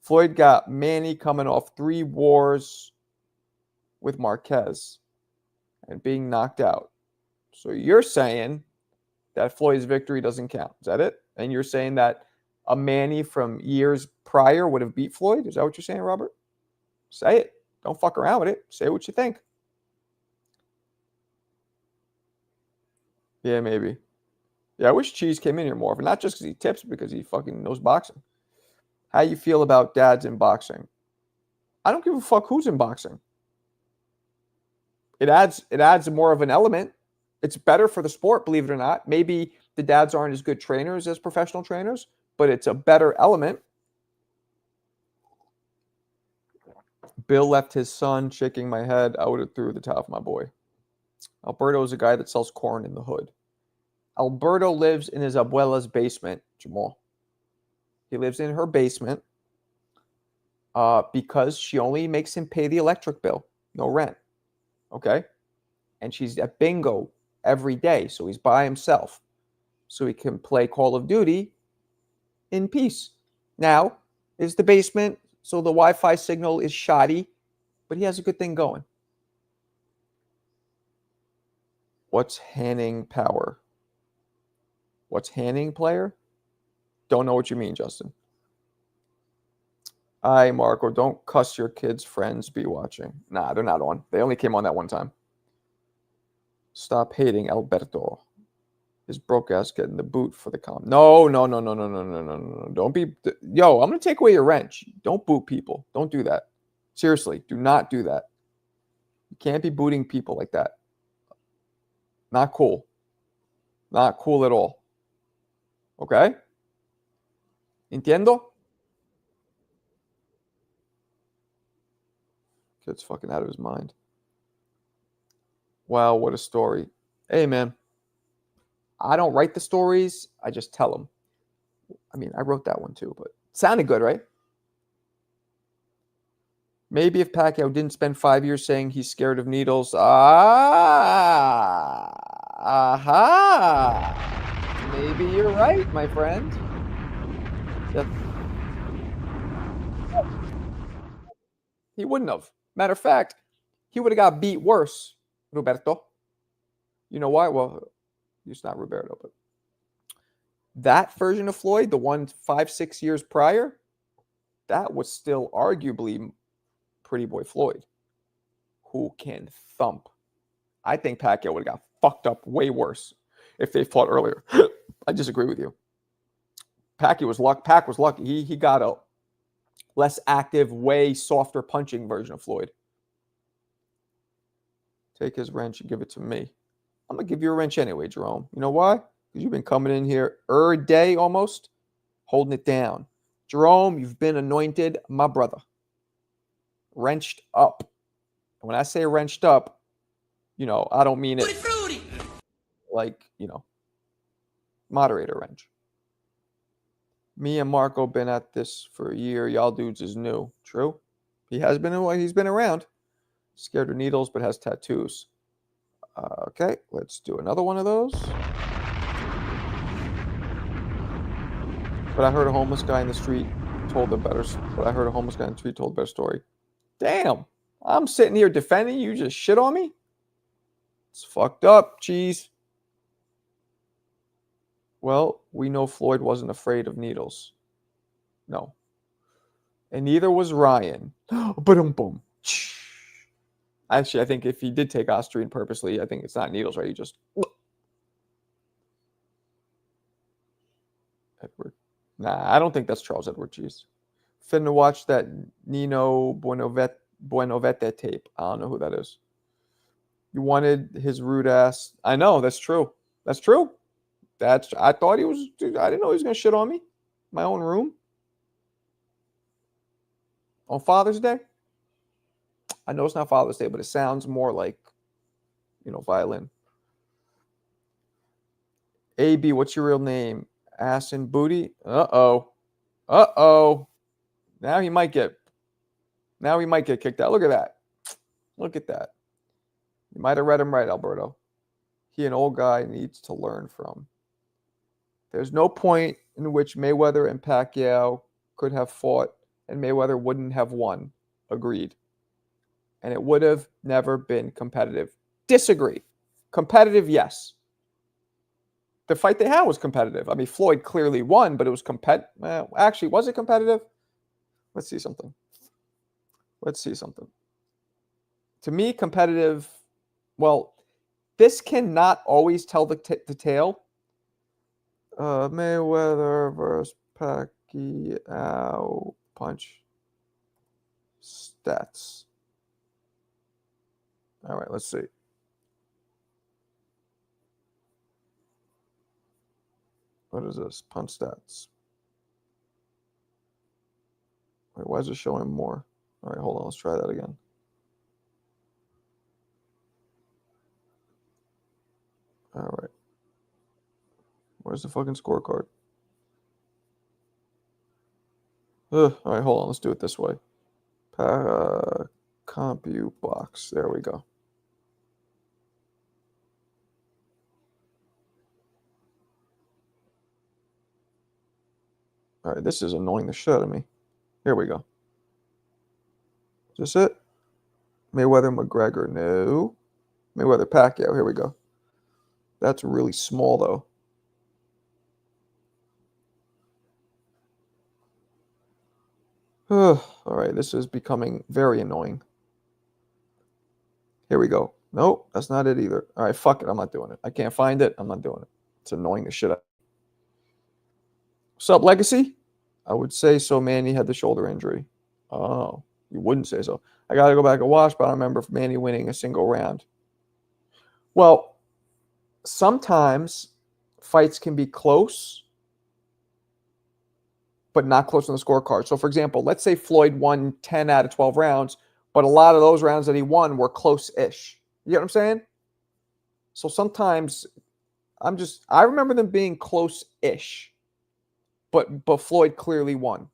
Floyd got Manny coming off 3 wars with Marquez and being knocked out. So you're saying that Floyd's victory doesn't count. Is that it? And you're saying that a Manny from years prior would have beat Floyd? Is that what you're saying, Robert? Say it. Don't fuck around with it. Say what you think. Yeah, maybe. Yeah, I wish Cheese came in here more, but not just because he tips, because he fucking knows boxing. How you feel about dads in boxing? I don't give a fuck who's in boxing. It adds more of an element. It's better for the sport, believe it or not. Maybe the dads aren't as good trainers as professional trainers, but it's a better element. Bill left his son shaking my head. I would have threw the top of my boy. Alberto is a guy that sells corn in the hood. Alberto lives in his abuela's basement, Jamal. He lives in her basement because she only makes him pay the electric bill, no rent. Okay? And she's at bingo every day, so he's by himself. So he can play Call of Duty in peace. Now, is the basement, so the Wi-Fi signal is shoddy, but he has a good thing going. What's Hanning power? What's Hanning player? Don't know what you mean, Justin. Hi, Marco. Don't cuss your kids' friends be watching. Nah, they're not on. They only came on that one time. Stop hating Alberto. His broke ass getting the boot for the comp. No. Don't be. Yo, I'm going to take away your wrench. Don't boot people. Don't do that. Seriously, do not do that. You can't be booting people like that. Not cool. Not cool at all. Okay? Entiendo? Kid's fucking out of his mind. Wow, what a story. Hey, man. I don't write the stories. I just tell them. I mean, I wrote that one too, but it sounded good, right? Maybe if Pacquiao didn't spend 5 years saying he's scared of needles. Aha. Maybe you're right, my friend. He wouldn't have. Matter of fact, he would have got beat worse, Roberto. You know why? Well, it's not Roberto, but that version of Floyd, the one 5-6 years prior, that was still arguably Pretty Boy Floyd, who can thump. I think Pacquiao would have got fucked up way worse if they fought earlier. I disagree with you. Pac was lucky. He got a less active, way softer punching version of Floyd. Take his wrench and give it to me. I'm going to give you a wrench anyway, Jerome. You know why? Because you've been coming in here every day almost, holding it down. Jerome, you've been anointed my brother. Wrenched up. And when I say wrenched up, I don't mean it like, moderator range. Me and Marco been at this for a year. Y'all dudes is new. True. He's been around. Scared of needles, but has tattoos. Okay, let's do another one of those. But I heard a homeless guy in the street told a better story. Damn. I'm sitting here defending you, just shit on me? It's fucked up, cheese. Well, we know Floyd wasn't afraid of needles. No. And neither was Ryan. Boom. Actually, I think if he did take Osterine purposely, I think it's not needles, right? He just... Edward. Nah, I don't think that's Charles Edward Cheese. Finna watch that Nino Buenovete tape. I don't know who that is. You wanted his rude ass. I know, that's true. That's true. I thought he was... Dude, I didn't know he was going to shit on me. My own room. On Father's Day? I know it's not Father's Day, but it sounds more like, violin. AB, what's your real name? Ass and booty? Uh-oh. Now he might get kicked out. Look at that. Look at that. You might have read him right, Alberto. He an old guy needs to learn from. There's no point in which Mayweather and Pacquiao could have fought and Mayweather wouldn't have won. Agreed. And it would have never been competitive. Disagree. Competitive, yes. The fight they had was competitive. I mean, Floyd clearly won, but it was competitive. Actually, was it competitive? Let's see something. To me, competitive, well, this cannot always tell the tale. Mayweather versus Pacquiao punch stats. All right, let's see. What is this? Punch stats. Wait, why is it showing more? All right, hold on. Let's try that again. All right. Where's the fucking scorecard? All right, hold on. Let's do it this way. Compute box. There we go. All right, this is annoying the shit out of me. Here we go. Is this it? Mayweather McGregor. No. Mayweather Pacquiao. Here we go. That's really small, though. All right, this is becoming very annoying. Here we go. Nope, that's not it either. All right, fuck it. I'm not doing it. I can't find it. I'm not doing it. It's annoying the shit out. What's up, Legacy? I would say so. Manny had the shoulder injury. Oh, you wouldn't say so. I got to go back and watch, but I remember Manny winning a single round. Well, sometimes fights can be close, but not close on the scorecard. So, for example, let's say Floyd won 10 out of 12 rounds, but a lot of those rounds that he won were close-ish. You know what I'm saying? So sometimes I remember them being close-ish, but Floyd clearly won.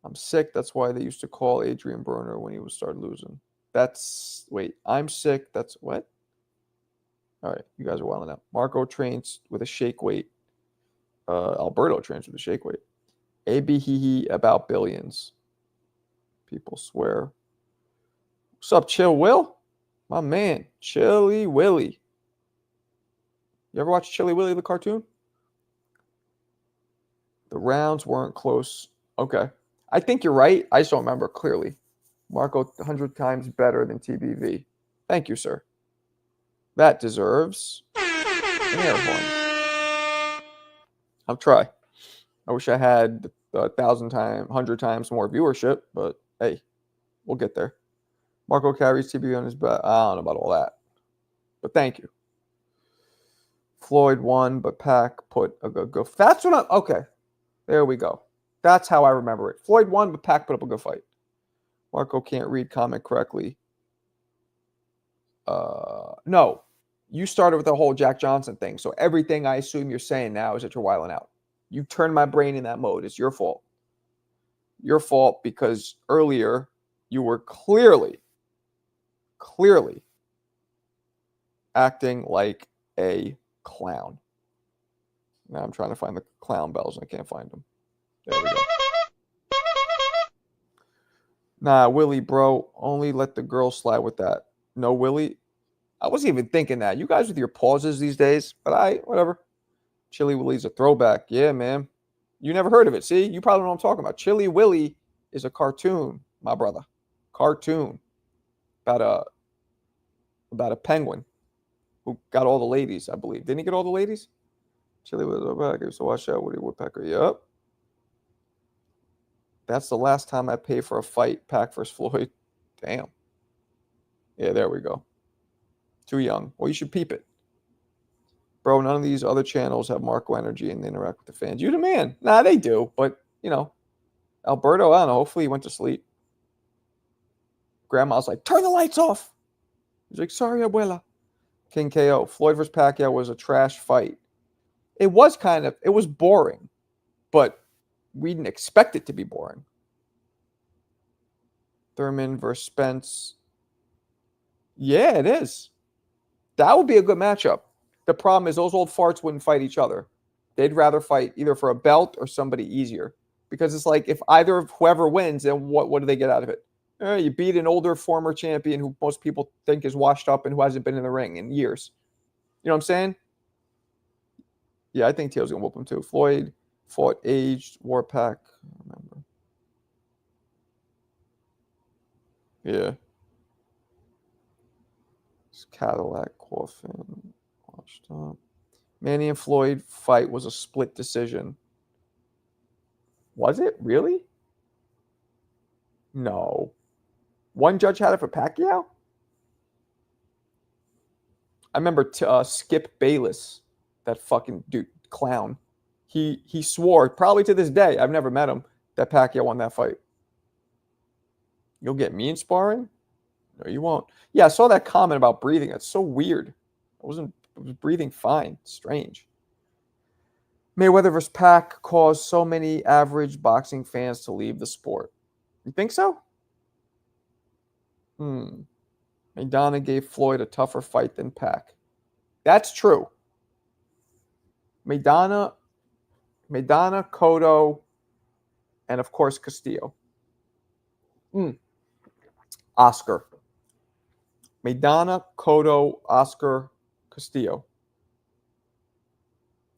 I'm sick. That's why they used to call Adrian Broner when he would start losing. I'm sick. That's what? All right, you guys are wilding out. Marco trains with a shake weight. Alberto trains with a shake weight. AB hee about billions. People swear. What's up, Chill Will? My man, Chilly Willy. You ever watch Chilly Willy, the cartoon? The rounds weren't close. Okay. I think you're right. I just don't remember clearly. Marco, 100 times better than TBV. Thank you, sir. That deserves an air horn. I'll try. I wish I had 100 times more viewership, but hey, we'll get there. Marco carries TBV on his back. I don't know about all that, but thank you. Floyd won, but Pac put a good go. That's what okay. There we go. That's how I remember it. Floyd won, but Pac put up a good fight. Marco can't read comment correctly. No, you started with the whole Jack Johnson thing. So everything I assume you're saying now is that you're wilding out. You turned my brain in that mode. It's your fault. Your fault because earlier you were clearly acting like a clown. Now I'm trying to find the clown bells and I can't find them. There we go. Nah, Willie, bro, only let the girl slide with that. No, Willie. I wasn't even thinking that. You guys with your pauses these days, but whatever. Chili Willie's a throwback. Yeah, man. You never heard of it. See, you probably know what I'm talking about. Chili Willie is a cartoon, my brother. Cartoon about a penguin who got all the ladies, I believe. Didn't he get all the ladies? Chili was a throwback. So watch out, Woody Woodpecker. Yep. That's the last time I pay for a fight. Pac versus Floyd. Damn. Yeah, there we go. Too young. Well, you should peep it. Bro, none of these other channels have Marco energy and they interact with the fans. You the man. Nah, they do. But, Alberto, I don't know. Hopefully he went to sleep. Grandma's like, turn the lights off. He's like, sorry, abuela. King KO. Floyd versus Pacquiao was a trash fight. It was boring. But we didn't expect it to be boring. Thurman versus Spence. Yeah, it is. That would be a good matchup. The problem is those old farts wouldn't fight each other. They'd rather fight either for a belt or somebody easier. Because it's like if either of whoever wins, then what do they get out of it? You beat an older former champion who most people think is washed up and who hasn't been in the ring in years. You know what I'm saying? Yeah, I think Teal's going to whoop him too. Floyd fought aged Warpack. I remember. Yeah. Cadillac coffin. Washed up. Manny and Floyd fight was a split decision. Was it? Really? No. One judge had it for Pacquiao? I remember Skip Bayless, that fucking dude, clown. He swore, probably to this day, I've never met him, that Pacquiao won that fight. You'll get me in sparring? No, you won't. Yeah, I saw that comment about breathing. That's so weird. I was breathing fine. Strange. Mayweather versus Pac caused so many average boxing fans to leave the sport. You think so? Maidana gave Floyd a tougher fight than Pac. That's true. Maidana, Cotto, and of course Castillo. Oscar. Maidana, Cotto, Oscar, Castillo.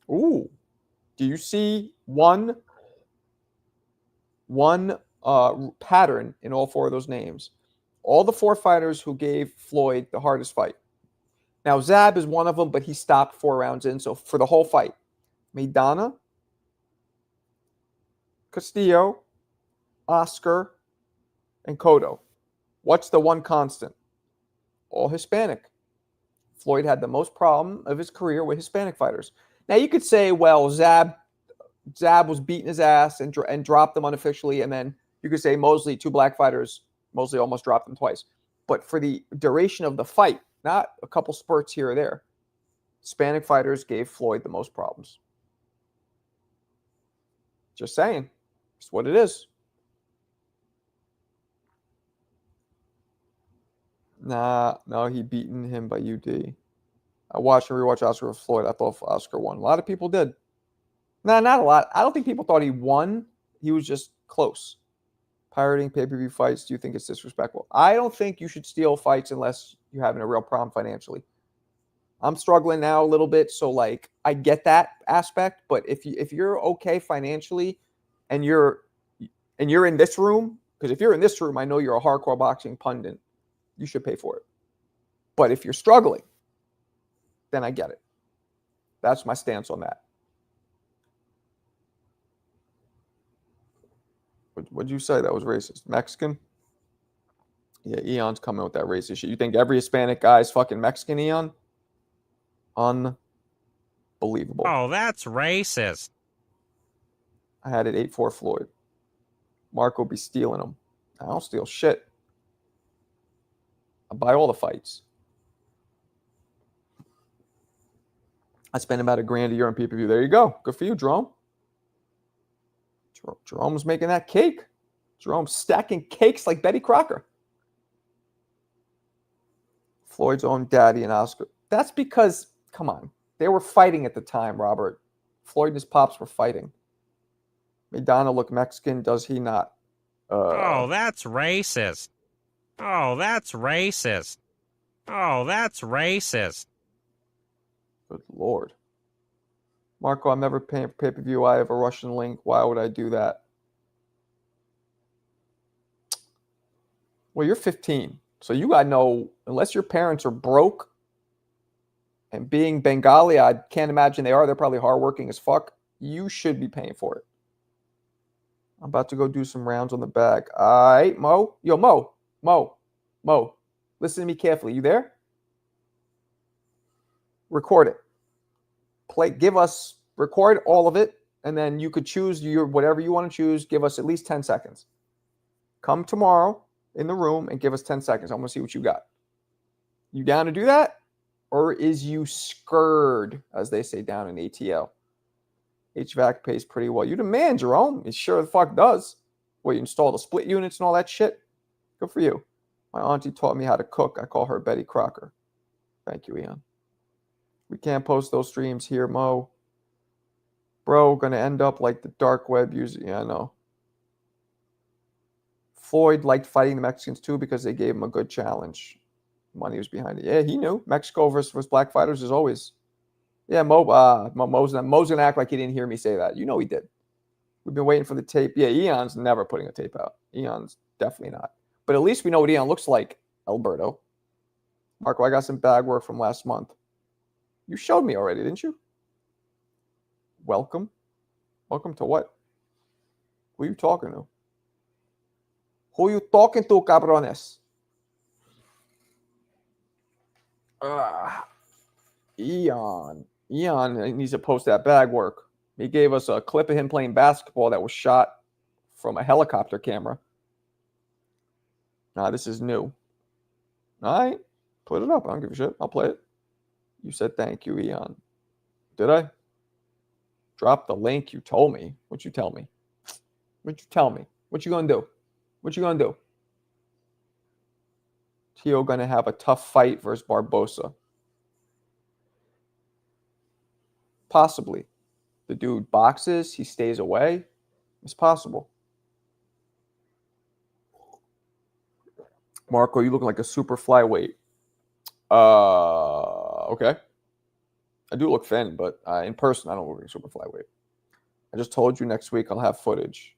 Ooh. Do you see one pattern in all four of those names? All the four fighters who gave Floyd the hardest fight. Now, Zab is one of them, but he stopped 4 rounds in. So for the whole fight, Maidana, Castillo, Oscar, and Cotto. What's the one constant? All Hispanic. Floyd had the most problem of his career with Hispanic fighters. Now, you could say, well, Zab was beating his ass and dropped them unofficially. And then you could say Mosley, 2 black fighters, Mosley almost dropped them twice. But for the duration of the fight, not a couple spurts here or there, Hispanic fighters gave Floyd the most problems. Just saying. It's what it is. Nah, no, he beaten him by UD. I watched and rewatched Oscar with Floyd. I thought Oscar won. A lot of people did. Nah, not a lot. I don't think people thought he won. He was just close. Pirating pay-per-view fights, do you think it's disrespectful? I don't think you should steal fights unless you're having a real problem financially. I'm struggling now a little bit, so like I get that aspect, but if you're okay financially and you're in this room, because if you're in this room, I know you're a hardcore boxing pundit, you should pay for it. But if you're struggling, then I get it. That's my stance on that. What'd you say? That was racist. Mexican? Yeah, Eon's coming with that racist shit. You think every Hispanic guy is fucking Mexican, Eon? Unbelievable. Oh, that's racist. I had it 8-4 Floyd. Marco be stealing them. I don't steal shit. I buy all the fights. I spend about $1,000 a year on pay-per-view. There you go. Good for you, Jerome. Jerome's making that cake. Jerome's stacking cakes like Betty Crocker. Floyd's own daddy and Oscar. That's because, come on, they were fighting at the time, Robert. Floyd and his pops were fighting. Madonna look Mexican, does he not? Oh, that's racist. Oh, that's racist. Oh, that's racist. Good Lord. Marco, I'm never paying for pay-per-view. I have a Russian link. Why would I do that? Well, you're 15. So you got to know, unless your parents are broke, and being Bengali, I can't imagine they are. They're probably hardworking as fuck. You should be paying for it. I'm about to go do some rounds on the bag. All right, Mo. Yo, Mo. Listen to me carefully. You there? Record it. Record all of it, and then you could choose whatever you want to choose. Give us at least 10 seconds. Come tomorrow in the room and give us 10 seconds. I want to see what you got. You down to do that? Or is you scared, as they say down in ATL? HVAC pays pretty well. You the man, Jerome. It sure the fuck does. Well, you install the split units and all that shit. Good for you. My auntie taught me how to cook. I call her Betty Crocker. Thank you, Ian. We can't post those streams here, Mo. Bro, gonna end up like the dark web user. Yeah, I know. Floyd liked fighting the Mexicans too because they gave him a good challenge. Money was behind it. Yeah, he knew. Mexico versus black fighters is always. Yeah, Mo's gonna act like he didn't hear me say that. You know he did. We've been waiting for the tape. Yeah, Eon's never putting a tape out. Eon's definitely not. But at least we know what Eon looks like, Alberto. Marco, I got some bag work from last month. You showed me already, didn't you? Welcome. Welcome to what? Who are you talking to? Who are you talking to, cabrones? Eon needs to post that bag work. He gave us a clip of him playing basketball that was shot from a helicopter camera. This is new. All right, put it up. I don't give a shit. I'll play it. You said thank you, Eon. Did I? Drop the link. You told me. What you tell me? What you tell me? What you gonna do? What you gonna do? Tio gonna have a tough fight versus Barbosa. Possibly. The dude boxes. He stays away. It's possible. Marco, you look like a super flyweight. Okay. I do look thin, but in person, I don't look like a super flyweight. I just told you next week I'll have footage.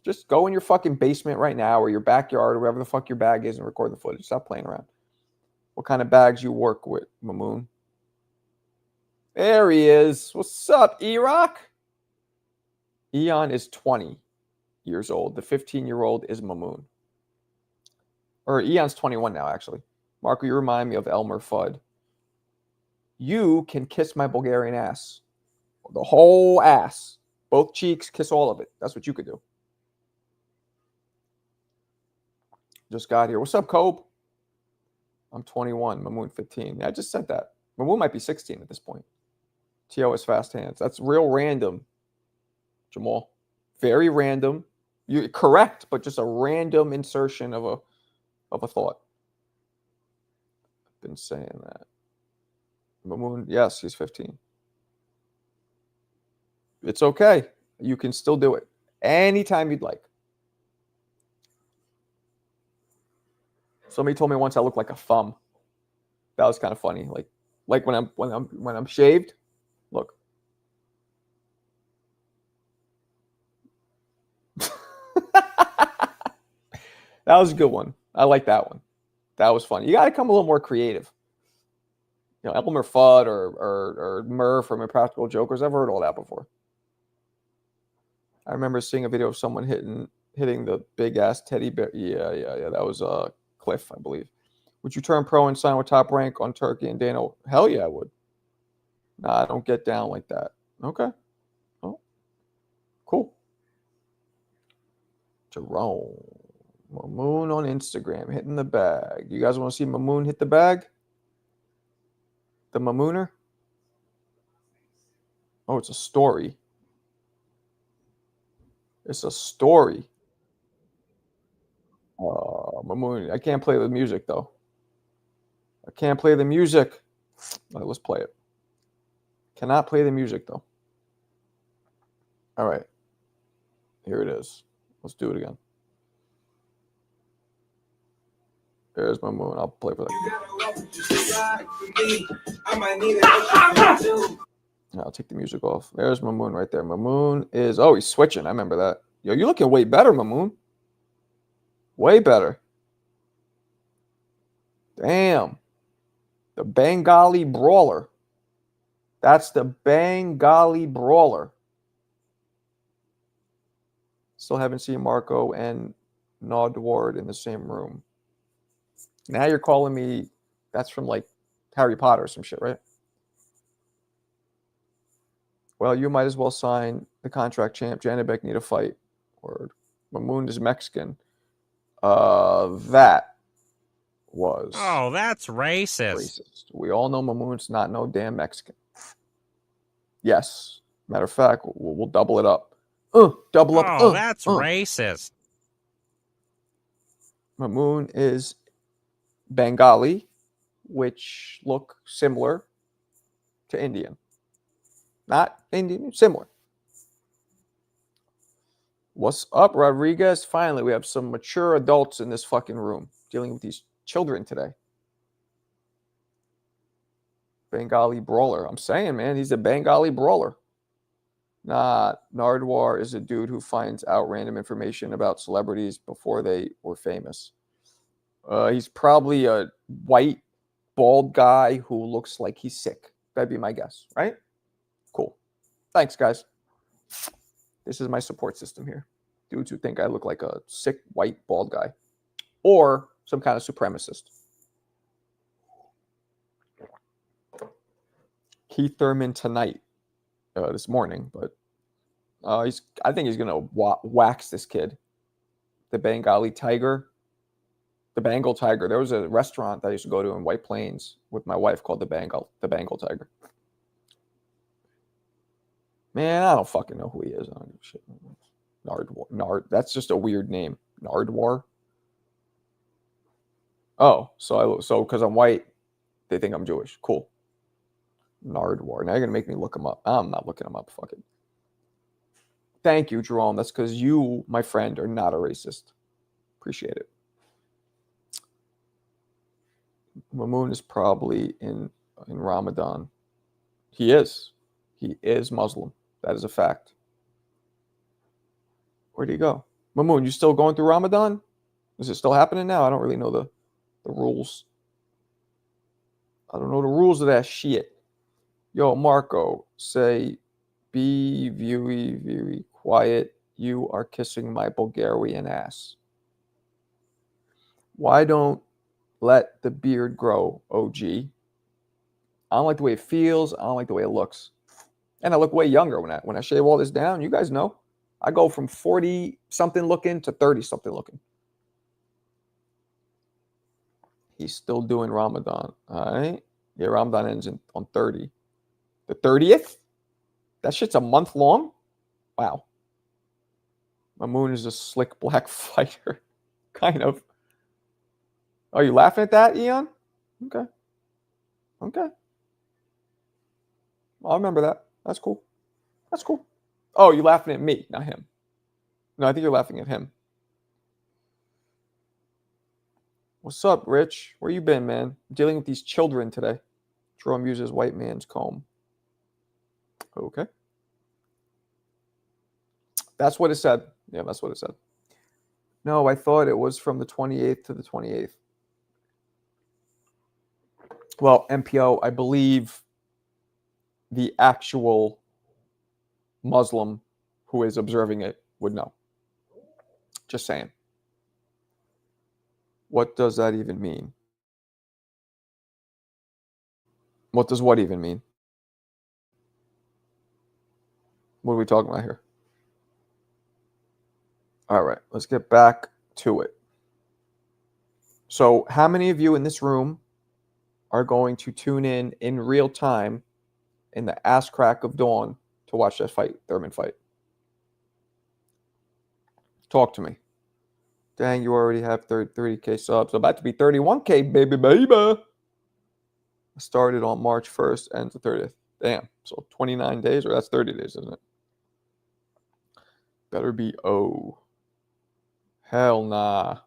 Just go in your fucking basement right now or your backyard or wherever the fuck your bag is and record the footage. Stop playing around. What kind of bags you work with, Mamoon? There he is. What's up, E-Rock? Eon is 20 years old. The 15-year-old is Mamoon. Or Eon's 21 now, actually. Marco, you remind me of Elmer Fudd. You can kiss my Bulgarian ass. The whole ass. Both cheeks, kiss all of it. That's what you could do. Just got here. What's up, Cobe? I'm 21. Mamoon 15. Yeah, I just said that. Mamoon might be 16 at this point. T.O. has fast hands. That's real random, Jamal. Very random. You're correct, but just a random insertion of a thought. I've been saying that. Mamoon, yes, he's 15. It's okay. You can still do it anytime you'd like. Somebody told me once I look like a thumb. That was kind of funny. Like when I'm shaved. Look. That was a good one. I like that one. That was funny. You got to come a little more creative. You know, Elmer Fudd or Murph from Impractical Jokers. I've heard all that before. I remember seeing a video of someone hitting the big ass teddy bear. Yeah. That was Cliff, I believe. Would you turn pro and sign with Top Rank on Turkey and Dana? Hell yeah, I would. Nah, I don't get down like that. Okay. Oh, cool. Jerome. Mamoon on Instagram hitting the bag. You guys want to see Mamoon hit the bag? The Mamooner? Oh, it's a story. It's a story. Mamoon. I can't play the music, though. I can't play the music. All right, let's play it. Cannot play the music, though. All right. Here it is. Let's do it again. There's Mamoon. I'll play for that. I'll take the music off. There's Mamoon right there. Mamoon is... Oh, he's switching. I remember that. Yo, you're looking way better, Mamoon. Way better. Damn. The Bengali Brawler. That's the Bengali Brawler. Still haven't seen Marco and Nodward in the same room. Now you're calling me... That's from, like, Harry Potter or some shit, right? Well, you might as well sign the contract, champ. Janibek need a fight. Word. Mamoon is Mexican. That was... Oh, that's racist. We all know Mamoon's not no damn Mexican. Yes. Matter of fact, we'll double it up. Double up. Oh, that's racist. Mamoon is Bengali, which look similar to Indian. Not Indian, similar. What's up, Rodriguez? Finally, we have some mature adults in this fucking room dealing with these children today. Bengali Brawler. I'm saying, man, he's a Bengali Brawler. Nah, Nardwar is a dude who finds out random information about celebrities before they were famous. He's probably a white, bald guy who looks like he's sick. That'd be my guess, right? Cool. Thanks, guys. This is my support system here. Dudes who think I look like a sick, white, bald guy. Or some kind of supremacist. Keith Thurman tonight. This morning, but I think he's gonna wax this kid. The Bengali Tiger, the Bengal Tiger. There was a restaurant that I used to go to in White Plains with my wife called the Bengal Tiger. Man, I don't fucking know who he is. I don't give a shit. Nard. That's just a weird name. Nardwar. Oh, so because I'm white, they think I'm Jewish. Cool. Nardwar. Now you're gonna make me look him up. I'm not looking him up. Fuck it. Thank you, Jerome. That's because you, my friend, are not a racist. Appreciate it. Mamoon is probably in Ramadan. He is. He is Muslim. That is a fact. Where'd he go? Mamoon, you still going through Ramadan? Is it still happening now? I don't really know the rules. I don't know the rules of that shit. Yo, Marco, say, be very quiet. You are kissing my Bulgarian ass. Why don't let the beard grow, OG? I don't like the way it feels. I don't like the way it looks. And I look way younger when I shave all this down. You guys know. I go from 40-something looking to 30-something looking. He's still doing Ramadan. All right. Yeah, Ramadan ends on 30. The 30th? That shit's a month long? Wow. Mamoon is a slick black fighter. Kind of. Are you laughing at that, Eon? Okay. I'll remember that. That's cool. Oh, you're laughing at me, not him. No, I think you're laughing at him. What's up, Rich? Where you been, man? I'm dealing with these children today. Jerome uses white man's comb. Okay. That's what it said. Yeah, that's what it said. No, I thought it was from the 28th to the 28th. Well, MPO, I believe the actual Muslim who is observing it would know. Just saying. What does that even mean? What does what even mean? What are we talking about here? All right, let's get back to it. So how many of you in this room are going to tune in real time in the ass crack of dawn to watch that Thurman fight? Talk to me. Dang, you already have 30K subs. About to be 31K, baby. I started on March 1st, ends the 30th. Damn. So 29 days, or that's 30 days, isn't it? Better be O. Hell nah.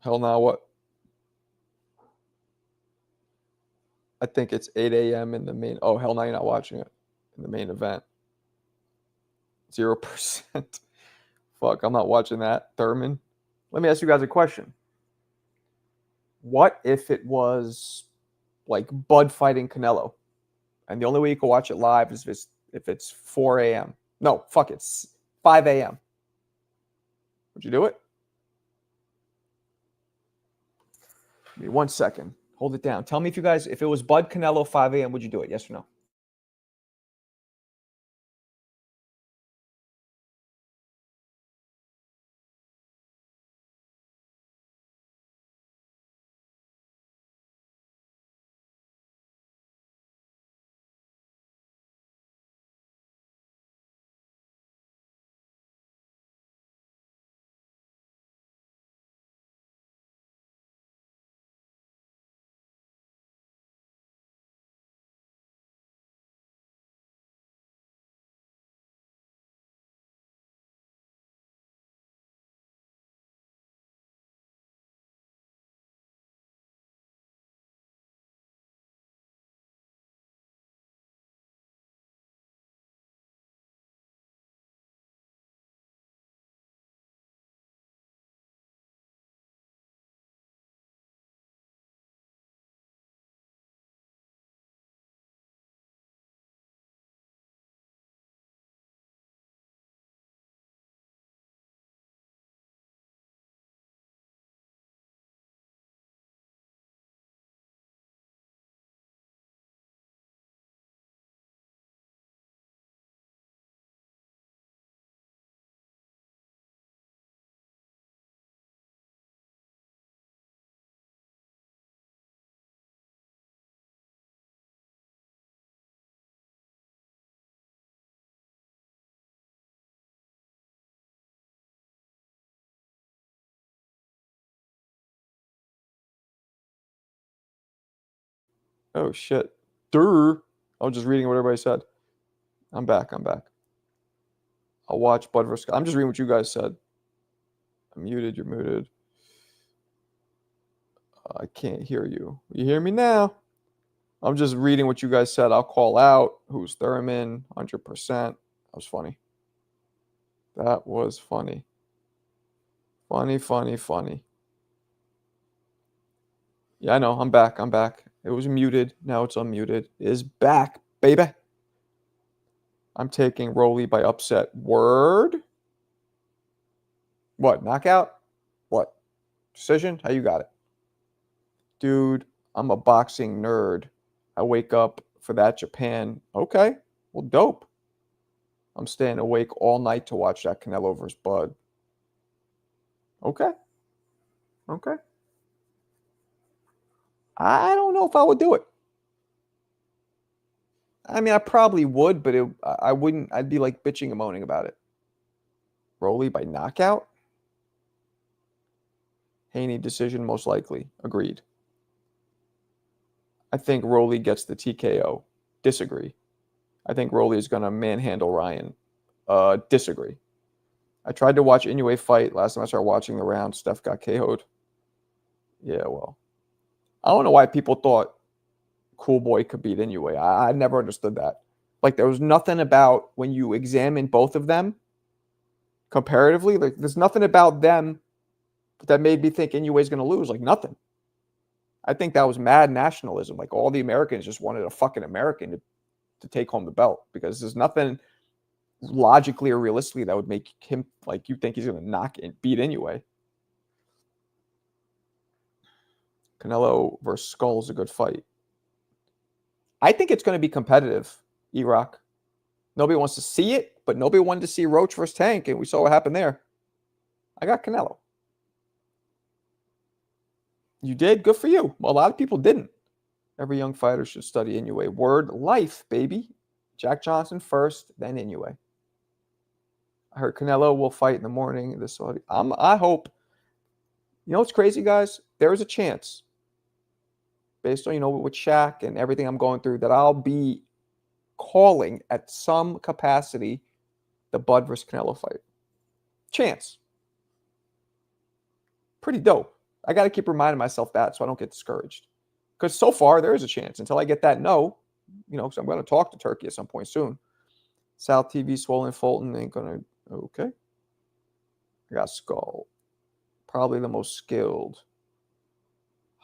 Hell nah, what? I think it's 8 a.m. in the main. Oh, hell nah, you're not watching it in the main event. 0%. Fuck, I'm not watching that. Thurman. Let me ask you guys a question. What if it was like Bud fighting Canelo? And the only way you can watch it live is if it's 4 a.m. No, fuck, it's 5 a.m. Would you do it? Give me 1 second. Hold it down. Tell me if it was Bud Canelo 5 a.m., would you do it? Yes or no? Oh, shit. Durr. I was just reading what everybody said. I'm back. I'll watch Bud versus. I'm just reading what you guys said. I'm muted. You're muted. I can't hear you. You hear me now? I'm just reading what you guys said. I'll call out who's Thurman, 100%. That was funny. That was funny. Funny. Yeah, I know. I'm back. It was muted. Now it's unmuted. It is back, baby. I'm taking Rolly by upset. Word? What? Knockout? What? Decision? How you got it? Dude, I'm a boxing nerd. I wake up for that Japan. Okay. Well, dope. I'm staying awake all night to watch that Canelo versus Bud. Okay. I don't know if I would do it. I mean, I probably would, but I wouldn't. I'd be like bitching and moaning about it. Rolly by knockout? Haney decision, most likely. Agreed. I think Rolly gets the TKO. Disagree. I think Rolly is going to manhandle Ryan. Disagree. I tried to watch Inoue fight. Last time I started watching the round, Steph got KO'd. Yeah, well. I don't know why people thought Cool Boy could beat Inoue. I never understood that. Like, there was nothing about when you examine both of them comparatively. Like, there's nothing about them that made me think Inoue is going to lose. Like, nothing. I think that was mad nationalism. Like, all the Americans just wanted a fucking American to take home the belt because there's nothing logically or realistically that would make him, like, you think he's going to beat Inoue. Canelo versus Skull is a good fight. I think it's going to be competitive, E-Rock. Nobody wants to see it, but nobody wanted to see Roach versus Tank, and we saw what happened there. I got Canelo. You did? Good for you. A lot of people didn't. Every young fighter should study Inoue. Word life, baby. Jack Johnson first, then Inoue. I heard Canelo will fight in the morning. I hope. You know what's crazy, guys? There is a chance, based on, with Shaq and everything I'm going through, that I'll be calling at some capacity the Bud versus Canelo fight. Chance. Pretty dope. I got to keep reminding myself that so I don't get discouraged. Because so far, there is a chance. Until I get that no, because I'm going to talk to Turkey at some point soon. South TV, Swollen Fulton ain't going to. Okay. I got Skull. Probably the most skilled.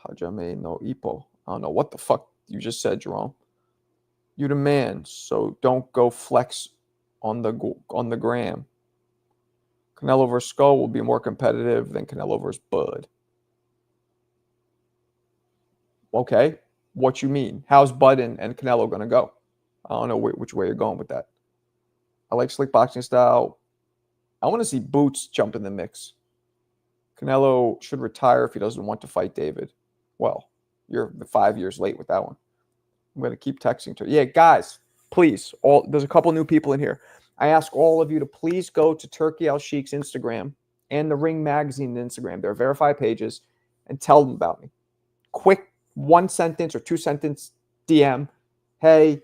Hajime no Ippo. I don't know what the fuck you just said, Jerome. You the man, so don't go flex on the gram. Canelo versus Skull will be more competitive than Canelo versus Bud. Okay, what you mean? How's Bud and Canelo going to go? I don't know which way you're going with that. I like slick boxing style. I want to see Boots jump in the mix. Canelo should retire if he doesn't want to fight David. Well, you're 5 years late with that one. I'm going to keep texting to. Yeah, guys, please. There's a couple new people in here. I ask all of you to please go to Turkey Al Sheikh's Instagram and the Ring Magazine Instagram. They're verified pages, and tell them about me. Quick 1 sentence or 2 sentence DM. Hey,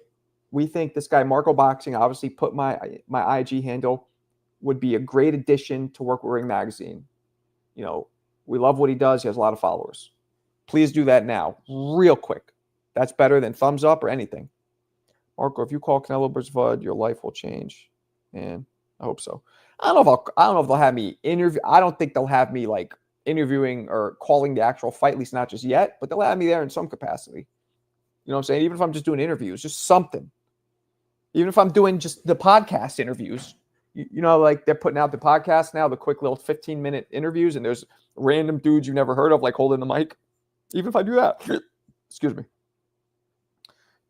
we think this guy Marco Boxing, obviously put my IG handle, would be a great addition to work with Ring Magazine. We love what he does. He has a lot of followers. Please do that now, real quick. That's better than thumbs up or anything. Marco, if you call Canelo versus Bud, your life will change. Man, I hope so. I don't know if they'll have me interview. I don't think they'll have me like interviewing or calling the actual fight, at least not just yet, but they'll have me there in some capacity. You know what I'm saying? Even if I'm just doing interviews, just something. Even if I'm doing just the podcast interviews, like they're putting out the podcast now, the quick little 15-minute interviews, and there's random dudes you've never heard of, like holding the mic. Even if I do that, excuse me.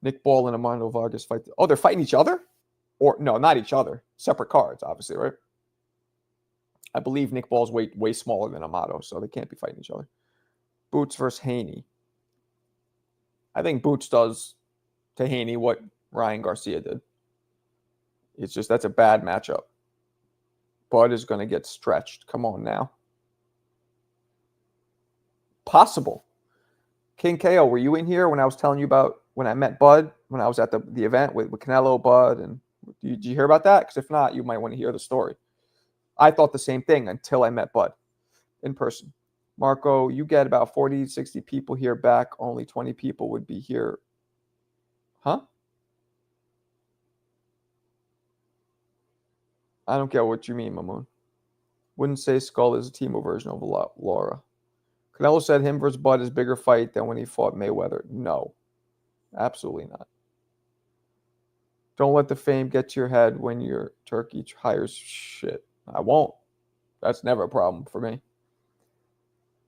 Nick Ball and Armando Vargas fight. Oh, they're fighting each other? Or no, not each other. Separate cards, obviously, right? I believe Nick Ball's way smaller than Amato, so they can't be fighting each other. Boots versus Haney. I think Boots does to Haney what Ryan Garcia did. It's just that's a bad matchup. Bud is going to get stretched. Come on now. Possible. King KO, were you in here when I was telling you about when I met Bud, when I was at the event with Canelo, Bud, and did you hear about that? Because if not, you might want to hear the story. I thought the same thing until I met Bud in person. Marco, you get about 40, 60 people here back. Only 20 people would be here. Huh? I don't get what you mean, Mamoon. Wouldn't say Skull is a Timo version of Laura. Canelo said him versus Bud is bigger fight than when he fought Mayweather. No, absolutely not. Don't let the fame get to your head when your turkey hires shit. I won't. That's never a problem for me.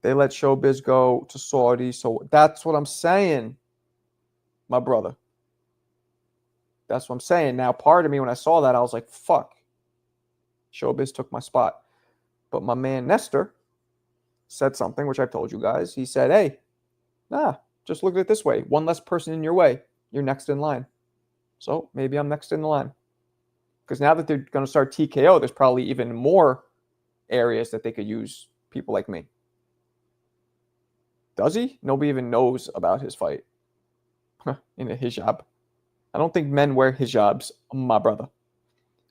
They let Showbiz go to Saudi, so that's what I'm saying, my brother. That's what I'm saying. Now, part of me, when I saw that, I was like, fuck. Showbiz took my spot. But my man Nestor said something, which I've told you guys. He said, hey, just look at it this way. One less person in your way. You're next in line. So maybe I'm next in the line. Because now that they're going to start TKO, there's probably even more areas that they could use people like me. Does he? Nobody even knows about his fight. In a hijab. I don't think men wear hijabs, my brother.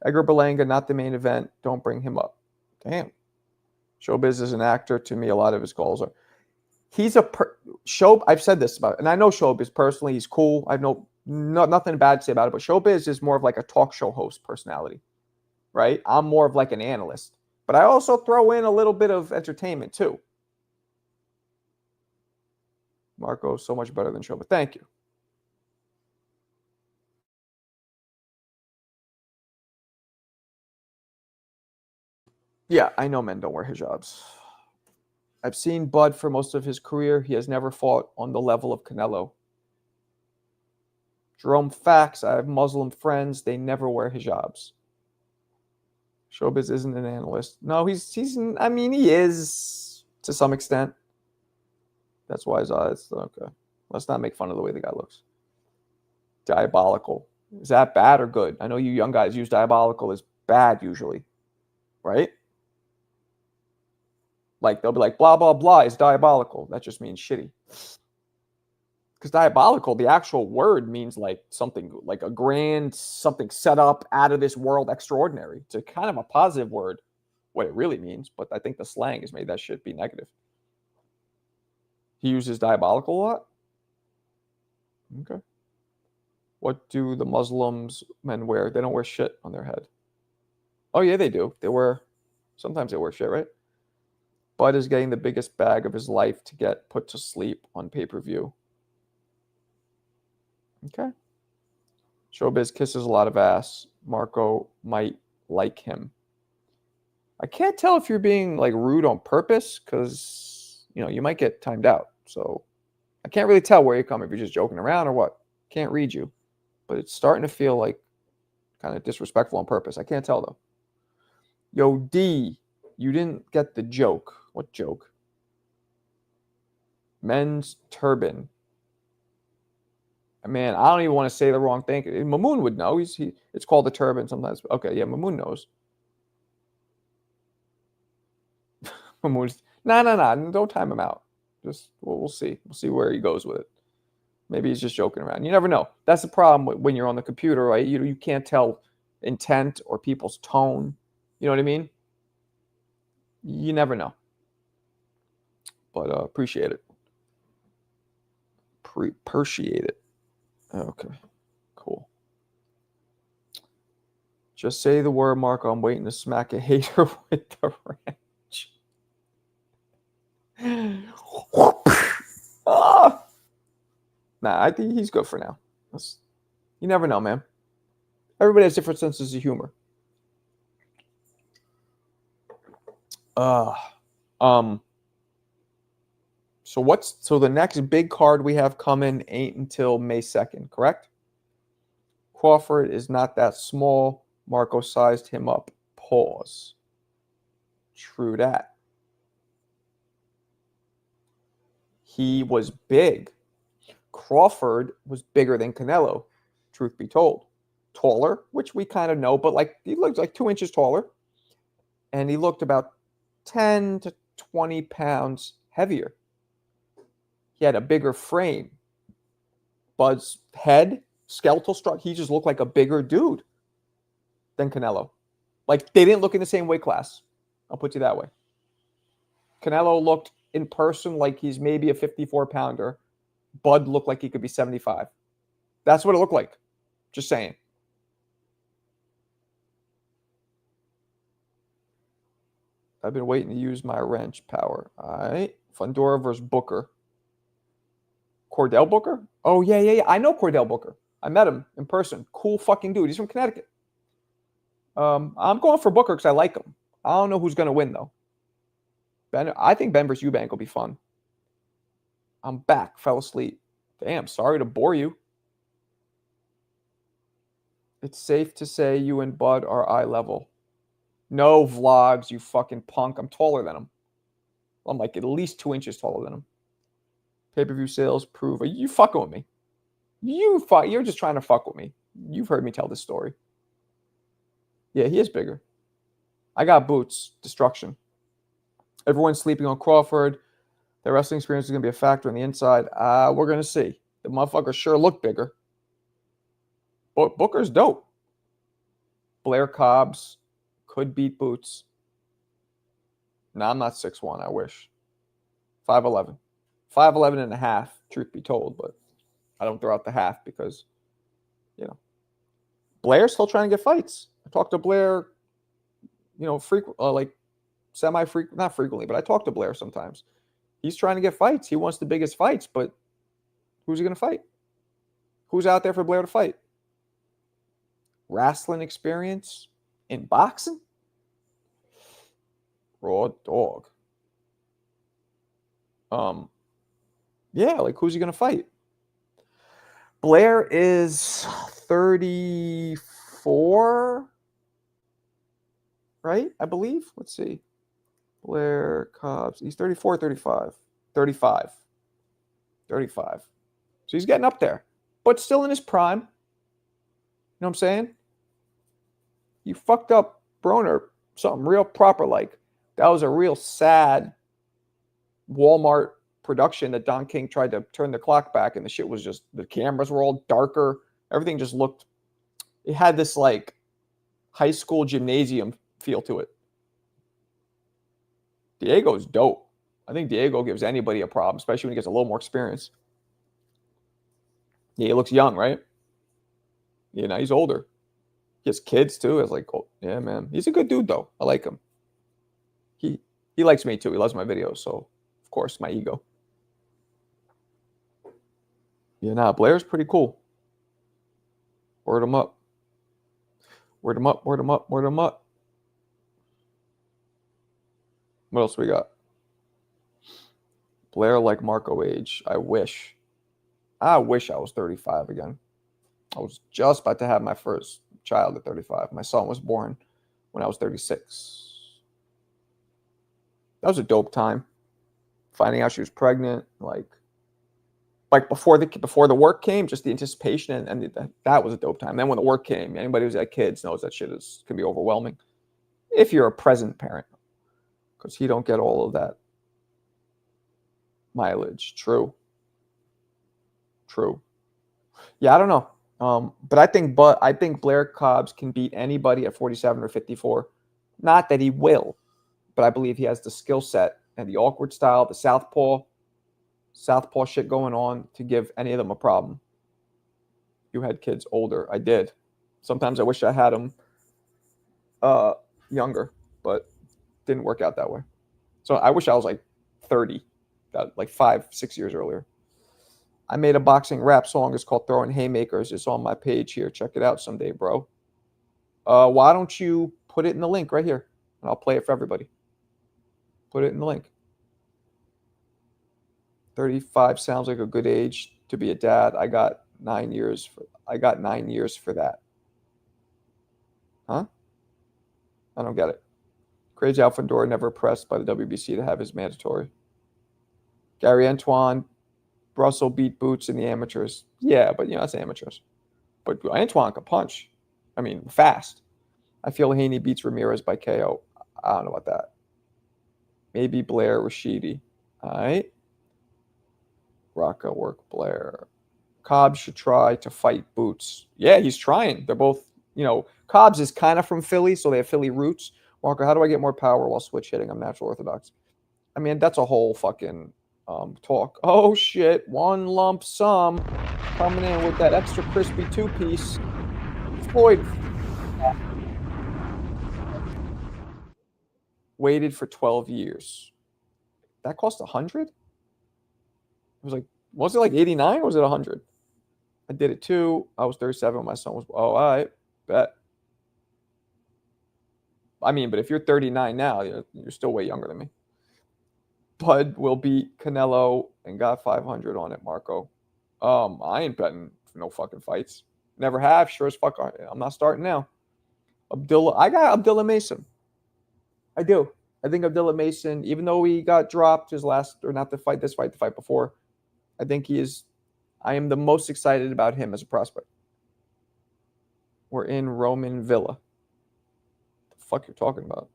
Edgar Berlanga, not the main event. Don't bring him up. Damn. Showbiz is an actor. To me, a lot of his calls are. He's I've said this about it, and I know Showbiz personally. He's cool. I know nothing bad to say about it, but Showbiz is more of like a talk show host personality, right? I'm more of like an analyst, but I also throw in a little bit of entertainment too. Marco, so much better than Showbiz. Thank you. Yeah, I know men don't wear hijabs. I've seen Bud for most of his career. He has never fought on the level of Canelo. Jerome, facts. I have Muslim friends. They never wear hijabs. Showbiz isn't an analyst. No, he is to some extent. That's why his eyes. Okay. Let's not make fun of the way the guy looks. Diabolical. Is that bad or good? I know you young guys use diabolical as bad usually, right? Like they'll be like, blah, blah, blah is diabolical. That just means shitty. Because diabolical, the actual word means like something like a grand, something set up out of this world extraordinary. It's a kind of a positive word, what it really means. But I think the slang has made that shit be negative. He uses diabolical a lot? Okay. What do the Muslims men wear? They don't wear shit on their head. Oh, yeah, they do. Sometimes they wear shit, right? Bud is getting the biggest bag of his life to get put to sleep on pay-per-view. Okay. Showbiz kisses a lot of ass. Marco might like him. I can't tell if you're being like rude on purpose because, you might get timed out. So I can't really tell where you come if you're just joking around or what. Can't read you. But it's starting to feel like kind of disrespectful on purpose. I can't tell though. Yo, D, you didn't get the joke. What joke? Men's turban. Man, I don't even want to say the wrong thing. Mamoon would know. It's called a turban sometimes. Okay, yeah, Mamoon knows. Mamoon's no. Don't time him out. Just we'll see. We'll see where he goes with it. Maybe he's just joking around. You never know. That's the problem when you're on the computer, right? You can't tell intent or people's tone. You know what I mean? You never know. But appreciate it. Appreciate it. Okay, cool. Just say the word, Marco. I'm waiting to smack a hater with the wrench. Ah! Nah, I think he's good for now. You never know, man. Everybody has different senses of humor. So the next big card we have coming ain't until May 2nd, correct? Crawford is not that small. Marco sized him up. Pause. True that. He was big. Crawford was bigger than Canelo, truth be told. Taller, which we kind of know, but like he looked like 2 inches taller. And he looked about 10 to 20 pounds heavier. He had a bigger frame. Bud's head, skeletal structure, he just looked like a bigger dude than Canelo. Like they didn't look in the same weight class. I'll put you that way. Canelo looked in person like he's maybe a 54-pounder. Bud looked like he could be 75. That's what it looked like. Just saying. I've been waiting to use my wrench power. All right. Fundora versus Booker. Cordell Booker? Oh, yeah. I know Cordell Booker. I met him in person. Cool fucking dude. He's from Connecticut. I'm going for Booker because I like him. I don't know who's going to win, though. I think Ben versus Eubank will be fun. I'm back. Fell asleep. Damn, sorry to bore you. It's safe to say you and Bud are eye level. No vlogs, you fucking punk. I'm taller than him. I'm like at least 2 inches taller than him. Pay-per-view sales prove. Are you fucking with me? You're just trying to fuck with me. You've heard me tell this story. Yeah, he is bigger. I got boots. Destruction. Everyone's sleeping on Crawford. Their wrestling experience is going to be a factor on the inside. We're going to see. The motherfucker sure looked bigger. But Booker's dope. Blair Cobbs could beat Boots. No, I'm not 6'1", I wish. 5'11". 5'11 and a half, truth be told, but I don't throw out the half because, Blair's still trying to get fights. I talk to Blair, like semi-frequent, not frequently, but I talk to Blair sometimes. He's trying to get fights. He wants the biggest fights, but who's he going to fight? Who's out there for Blair to fight? Wrestling experience in boxing? Raw dog. Yeah, like who's he going to fight? Blair is 34, right? I believe. Let's see. Blair Cobbs. He's 34, 35. 35. 35. So he's getting up there, but still in his prime. You know what I'm saying? You fucked up Broner something real proper like. That was a real sad Walmart production that Don King tried to turn the clock back, and the shit was just, the cameras were all darker. Everything just looked, it had this like high school gymnasium feel to it. Diego's dope. I think Diego gives anybody a problem, especially when he gets a little more experience. Yeah, he looks young, right? You know, he's older. He has kids too. It's like, oh, yeah, man. He's a good dude though. I like him. He likes me too. He loves my videos, so of course my ego. Yeah, nah, Blair's pretty cool. Word him up. Word him up, word him up, word him up. What else we got? Blair like Marco age. I wish I was 35 again. I was just about to have my first child at 35. My son was born when I was 36. That was a dope time. Finding out she was pregnant, like before the work came, just the anticipation and that was a dope time. Then when the work came, anybody who's had kids knows that shit can be overwhelming if you're a present parent, because he don't get all of that mileage. True. Yeah, I don't know. But I think Blair Cobbs can beat anybody at 47 or 54. Not that he will, but I believe he has the skill set and the awkward style, the southpaw shit going on to give any of them a problem. You had kids older. I did. Sometimes I wish I had them younger, but didn't work out that way. So I wish I was like 30, like 5-6 years earlier. I made a boxing rap song. It's called Throwing Haymakers. It's on my page here. Check it out someday, bro. Why don't you put it in the link right here, and I'll play it for everybody. Put it in the link. 35 sounds like a good age to be a dad. I got 9 years for that. Huh? I don't get it. Crazy Alfandor never pressed by the WBC to have his mandatory. Gary Antoine, Russell beat Boots in the amateurs. Yeah, but that's amateurs. But Antoine can punch. I mean, fast. I feel Haney beats Ramirez by KO. I don't know about that. Maybe Blair Rashidi. All right. Rocca work Blair. Cobbs should try to fight Boots. Yeah, he's trying. They're both, Cobbs is kind of from Philly, so they have Philly roots. Walker, how do I get more power while switch hitting? I'm natural orthodox. I mean, that's a whole fucking talk. Oh, shit. One lump sum coming in with that extra crispy two-piece. Floyd waited for 12 years. That cost 100? It was it like 89 or was it 100? I did it too. I was 37 when my son was. Oh, all right. Bet. I mean, but if you're 39 now, you're still way younger than me. Bud will beat Canelo and got 500 on it, Marco. I ain't betting for no fucking fights. Never have. Sure as fuck. I'm not starting now. I got Abdullah Mason. I do. I think Abdullah Mason, even though he got dropped his last, or not the fight, the fight before, I think I am the most excited about him as a prospect. We're in Roman Villa. The fuck you're talking about?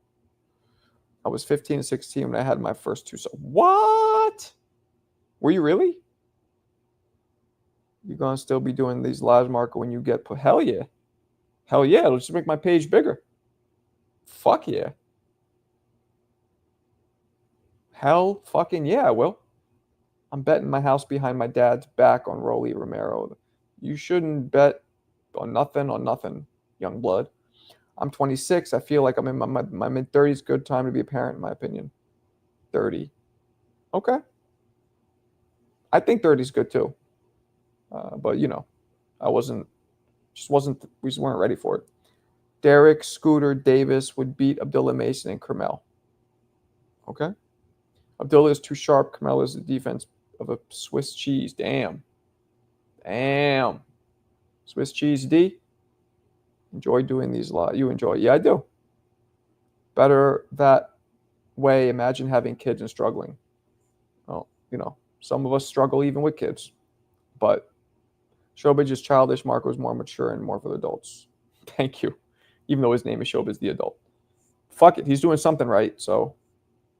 I was 15 and 16 when I had my first two. So what? Were you really? You're gonna still be doing these lives, Marco, when you get put? Hell yeah. Hell yeah. It'll just make my page bigger. Fuck yeah. Hell fucking yeah, I will. I'm betting my house behind my dad's back on Rolly Romero. You shouldn't bet on nothing, young blood. I'm 26. I feel like I'm in my mid-30s. Good time to be a parent, in my opinion. 30. Okay. I think 30 is good too. But, we just weren't ready for it. Derek, Scooter, Davis would beat Abdullah Mason and Kermel. Okay. Abdullah is too sharp. Kermel is the defense of a Swiss cheese. Damn. Swiss cheese D. Enjoy doing these live. You enjoy. Yeah, I do. Better that way. Imagine having kids and struggling. Well, Some of us struggle even with kids. But Showbiz is childish. Marco is more mature and more for the adults. Thank you. Even though his name is Showbiz the adult. Fuck it. He's doing something right. So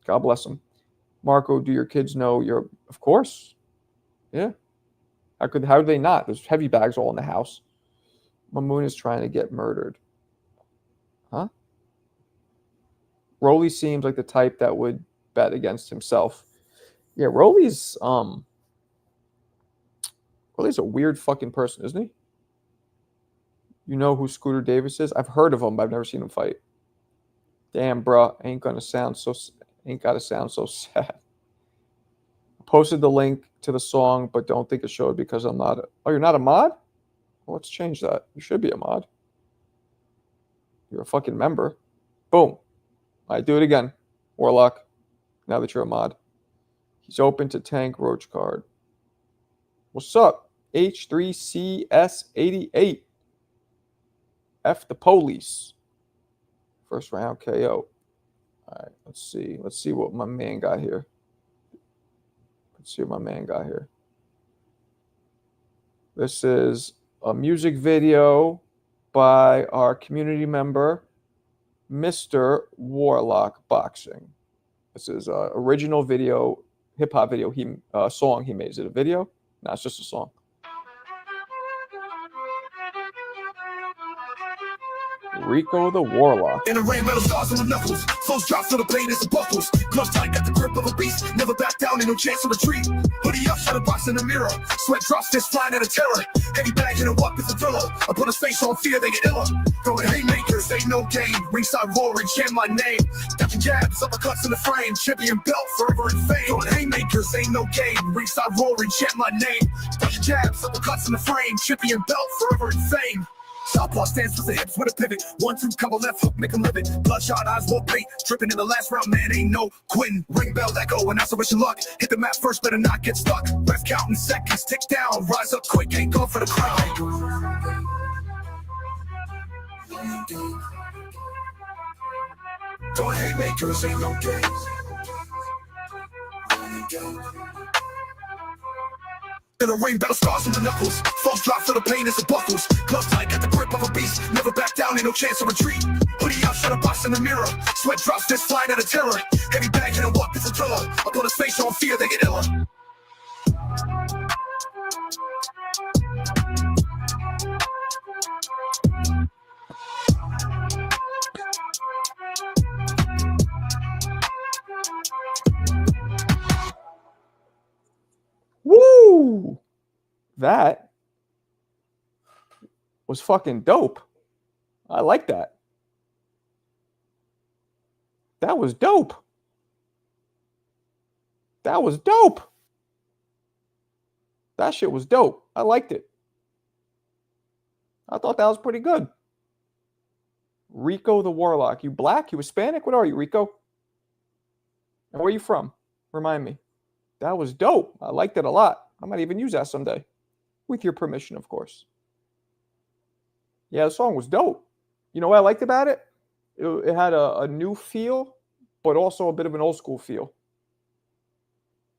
God bless him. Marco, do your kids know you're... Of course. Yeah. How do they not? There's heavy bags all in the house. Mamoon is trying to get murdered. Huh? Rolly seems like the type that would bet against himself. Yeah, Rolly's a weird fucking person, isn't he? You know who Scooter Davis is? I've heard of him, but I've never seen him fight. Damn, bro, ain't gotta sound so sad. Posted the link to the song, but don't think it showed because I'm not. Oh, you're not a mod? Well, let's change that. You should be a mod. You're a fucking member. Boom. I do it again. Warlock. Now that you're a mod. He's open to tank roach card. What's up? H3CS88. F the police. First round KO. All right, let's see. Let's see what my man got here. This is a music video by our community member, Mr. Warlock Boxing. This is an original video, hip hop video, song he made. Is it a video? No, it's just a song. Rico the Warlock. In the rain, metal stars on the knuckles. Flows drops to the pain is the buckles. Gloves tight, got the grip of a beast. Never back down, ain't no chance to retreat. Hoodie up, shadow box in the mirror. Sweat drops, fist flying at a terror. Heavy bag in a walk is a thriller. I put his face on fear, they get iller. Throwing haymakers, ain't no game. Ringside roaring, chant my name. Dodging jabs, uppercuts in the frame. Champion belt, forever in fame. Throwing haymakers, ain't no game. Ringside roaring, chant my name. Dodging jabs, uppercuts in the frame. Champion belt, forever in fame. Southpaw stands for the hips with a pivot. 1-2 combo left hook, make him live it. Bloodshot eyes, more paint. Dripping in the last round, man, ain't no quitting. Ring bell echo, and that's a wish of luck. Hit the mat first, better not get stuck. Breath counting seconds, tick down. Rise up quick, ain't going for the crown. Don't hate makers, ain't no games. In the rain, battle scars from the knuckles. False drops to the pain is the buckles. Gloves tight, got the grip of a beast. Never back down, ain't no chance to retreat. Hoodie up, shadow box in the mirror. Sweat drops, fist flying at a terror. Heavy bag in a walk is a thriller. I put his face on fear, they get iller. Woo! That was fucking dope. I like that. That was dope. That was dope. That shit was dope. I liked it. I thought that was pretty good. Rico the Warlock. You black? You Hispanic? What are you, Rico? And where are you from? Remind me. That was dope. I liked it a lot. I might even use that someday. With your permission, of course. Yeah, the song was dope. You know what I liked about it? It had a new feel, but also a bit of an old school feel.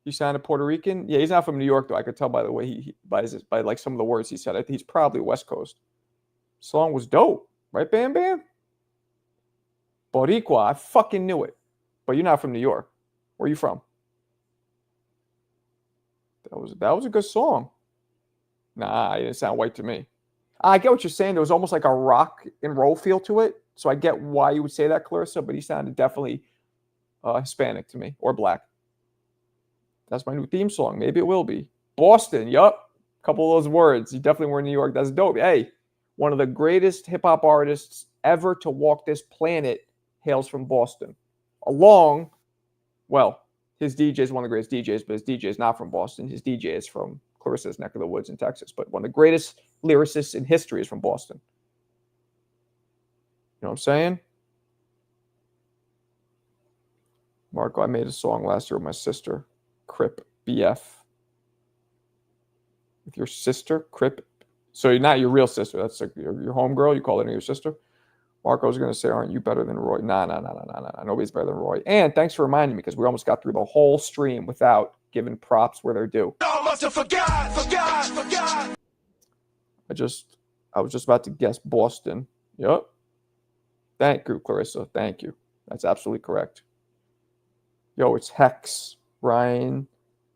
You sounded Puerto Rican? Yeah, he's not from New York, though. I could tell by the way by like some of the words he said. I think he's probably West Coast. Song was dope. Right, Bam Bam? Boricua. I fucking knew it. But you're not from New York. Where are you from? That was a good song. Nah, it didn't sound white to me. I get what you're saying. There was almost like a rock and roll feel to it. So I get why you would say that, Clarissa, but he sounded definitely Hispanic to me, or black. That's my new theme song. Maybe it will be. Boston, yup. A couple of those words. You definitely were in New York. That's dope. Hey, one of the greatest hip-hop artists ever to walk this planet hails from Boston. His DJ is one of the greatest DJs, but his DJ is not from Boston. His DJ is from Clarissa's neck of the woods in Texas. But one of the greatest lyricists in history is from Boston. You know what I'm saying? Marco, I made a song last year with my sister, Crip BF. With your sister, Crip. So you're not your real sister. That's like your homegirl. You call her your sister. Marco's going to say, aren't you better than Roy? Nah. Nobody's better than Roy. And thanks for reminding me, because we almost got through the whole stream without giving props where they're due. Y'all must have forgot. I was just about to guess Boston. Yep. Thank you, Clarissa. Thank you. That's absolutely correct. Yo, it's Hex. Ryan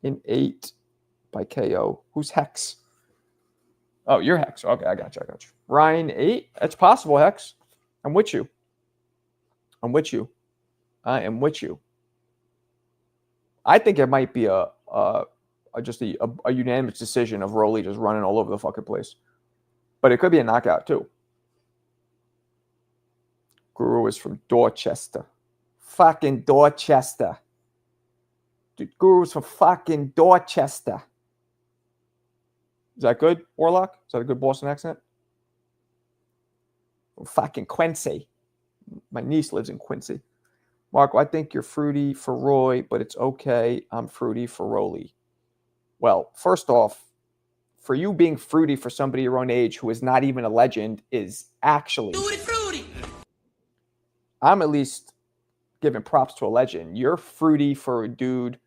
in 8 by KO. Who's Hex? Oh, you're Hex. Okay, I got you. Ryan 8. That's possible, Hex. I'm with you. I am with you. I think it might be a unanimous decision of Rolly just running all over the fucking place. But it could be a knockout too. Guru is from Dorchester. Fucking Dorchester. Dude, Guru's from fucking Dorchester. Is that good, Warlock? Is that a good Boston accent? From fucking Quincy. My niece lives in Quincy. Marco, I think you're fruity for Roy, but it's okay. I'm fruity for Rolly. Well, first off, for you being fruity for somebody your own age who is not even a legend is actually... Fruity. I'm at least giving props to a legend. You're fruity for a dude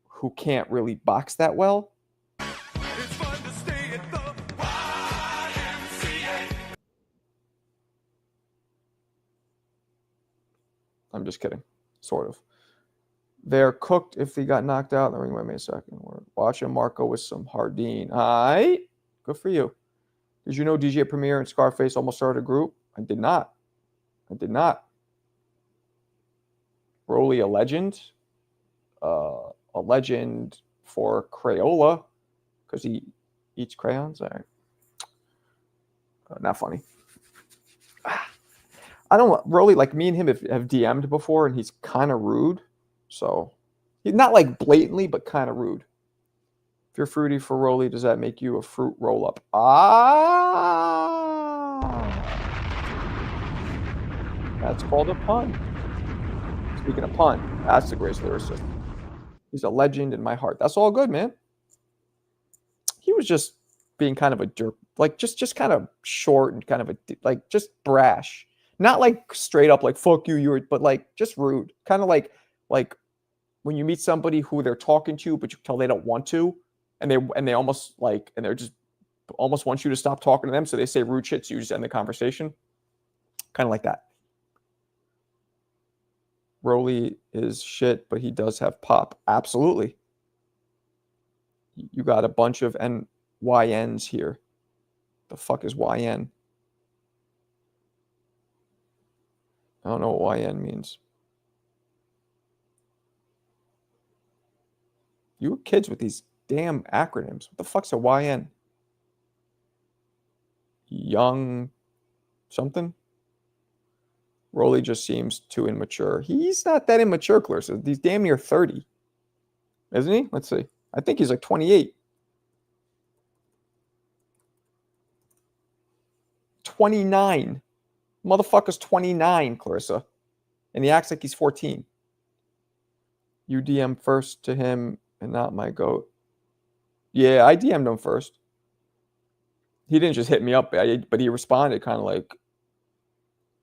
who can't really box that well. It's fun to stay at the YMCA. I'm just kidding. Sort of. They're cooked if they got knocked out in the ring. Wait a second. We're watching Marco with some Hardin. All right. Good for you. Did you know DJ Premier and Scarface almost started a group? I did not. Rolly, a legend. A legend for Crayola because he eats crayons. All right. Not funny. I don't Rolly, like me and him have DM'd before, and he's kind of rude. So he's not like blatantly, but kind of rude. If you're fruity for Rolly, does that make you a fruit roll up? That's called a pun. Speaking of pun, that's the greatest lyricist. He's a legend in my heart. That's all good, man. He was just being kind of a jerk, like just kind of short and kind of like just brash. Not like straight up like fuck you, but like just rude. Kind of like when you meet somebody who they're talking to, but you can tell they don't want to, and they almost like, and they're just almost want you to stop talking to them, so they say rude shit, so you just end the conversation. Kind of like that. Rolly is shit, but he does have pop. Absolutely. You got a bunch of YNs here. The fuck is YN? I don't know what YN means. You kids with these damn acronyms. What the fuck's a YN? Young something? Rolly just seems too immature. He's not that immature, Clarissa. He's damn near 30. Isn't he? Let's see. I think he's like 28. 29. Motherfucker's 29, Clarissa. And he acts like he's 14. You DM first to him and not my goat. Yeah, I DM'd him first. He didn't just hit me up, but he responded kind of like,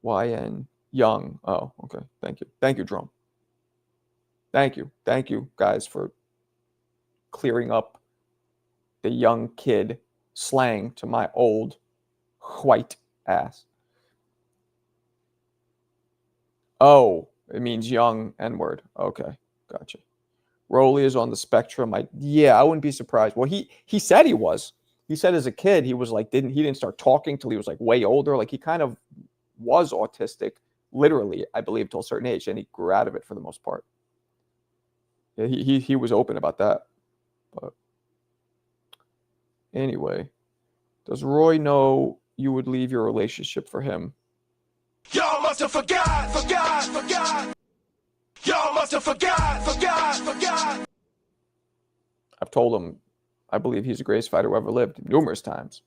YN Young. Oh, okay. Thank you. Thank you, Drum. Thank you. Thank you, guys, for clearing up the young kid slang to my old white ass. Oh, it means young N-word. Okay, gotcha. Rolly is on the spectrum. I wouldn't be surprised. Well, he said he was. He said as a kid he was like he didn't start talking till he was like way older. Like he kind of was autistic, literally, I believe, till a certain age, and he grew out of it for the most part. Yeah, he was open about that. But anyway, does Roy know you would leave your relationship for him? Y'all must have forgot. Y'all must have forgot. I've told him I believe he's the greatest fighter who ever lived numerous times.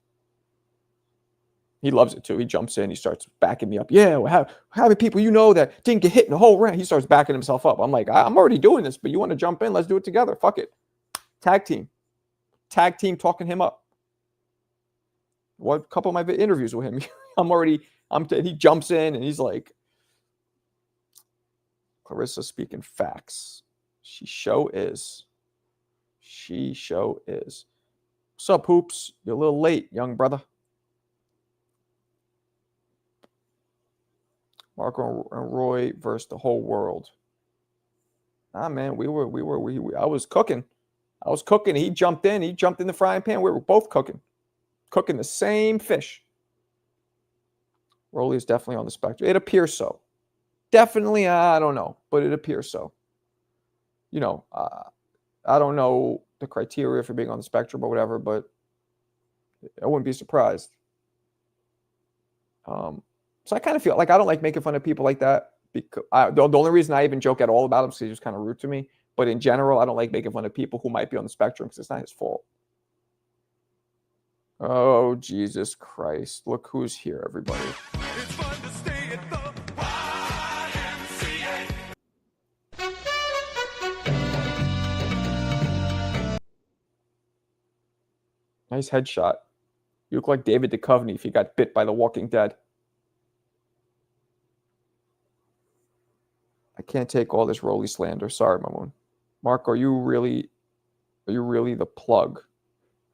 He loves it too. He jumps in. He starts backing me up. Yeah, how many people you know that didn't get hit in the whole round? He starts backing himself up. I'm like, I'm already doing this, but you want to jump in? Let's do it together. Fuck it. Tag team talking him up. What a couple of my interviews with him. He jumps in and he's like, Clarissa speaking facts. She show is. She show is. What's up, Hoops? You're a little late, young brother. Marco and Roy versus the whole world. Ah, man, I was cooking. I was cooking. He jumped in. He jumped in the frying pan. We were both cooking. Cooking the same fish. Rolly is definitely on the spectrum. It appears so. Definitely, I don't know, but it appears so. You know, I don't know the criteria for being on the spectrum or whatever, but I wouldn't be surprised. So I kind of feel like I don't like making fun of people like that. Because the only reason I even joke at all about him is he's just kind of rude to me. But in general, I don't like making fun of people who might be on the spectrum because it's not his fault. Oh, Jesus Christ. Look who's here, everybody. It's fun to stay at the YMCA. Nice headshot. You look like David Duchovny if he got bit by the Walking Dead. I can't take all this Rolly slander. Sorry, Mamoon. Mark, are you really the plug?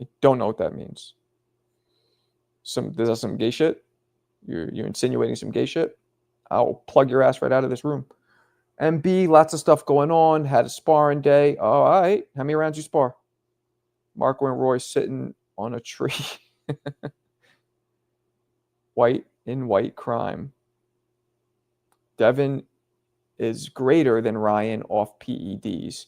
I don't know what that means. Is that some gay shit? You're insinuating some gay shit? I'll plug your ass right out of this room. MB, lots of stuff going on. Had a sparring day. Oh, all right. How many rounds you spar? Marco and Roy sitting on a tree. White crime. Devin is greater than Ryan off PEDs.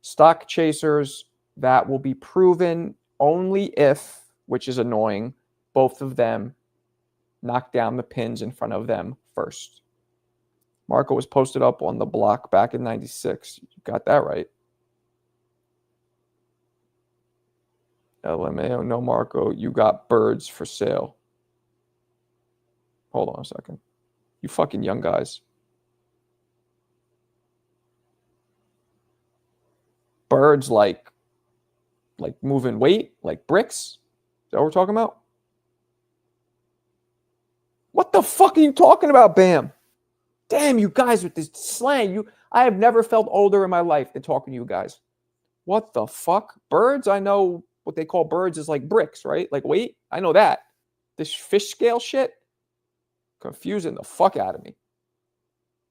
Stock chasers, that will be proven only if, which is annoying, both of them knock down the pins in front of them first. Marco was posted up on the block back in 96. You got that right. LMAO, no Marco, you got birds for sale. Hold on a second. You fucking young guys. Birds like moving weight, like bricks? Is that what we're talking about? What the fuck are you talking about, Bam? Damn, you guys with this slang. I have never felt older in my life than talking to you guys. What the fuck? Birds? I know what they call birds is like bricks, right? Like weight. I know that. This fish scale shit? Confusing the fuck out of me.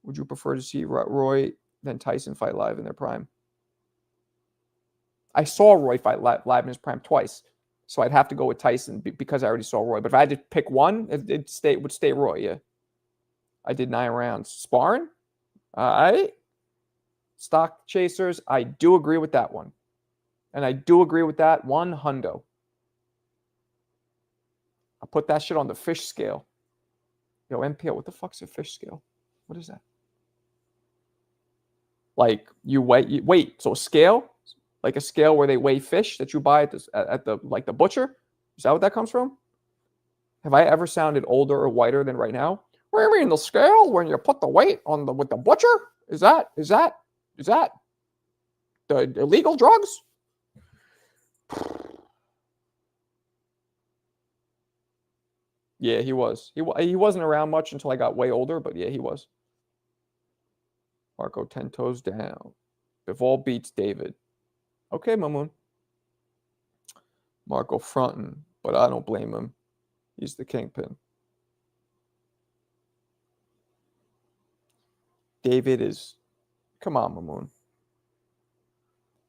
Would you prefer to see Roy than Tyson fight live in their prime? I saw Roy fight live in his prime twice. So I'd have to go with Tyson because I already saw Roy. But if I had to pick one, it would stay Roy, yeah. I did 9 rounds. Sparring? All right. Stock chasers, I do agree with that one. And I do agree with that one hundo. I put that shit on the fish scale. Yo, MPO, what the fuck's a fish scale? What is that? Like you wait. So a scale? Like a scale where they weigh fish that you buy at the butcher? Is that what that comes from? Have I ever sounded older or whiter than right now? What do you mean the scale when you put the weight on with the butcher? Is that the illegal drugs? Yeah, he was. He wasn't around much until I got way older, but yeah, he was. Marco 10 toes down. Bivol beats David. Okay, Mamoon. Marco fronting, but I don't blame him. He's the kingpin. David is... Come on, Mamoon.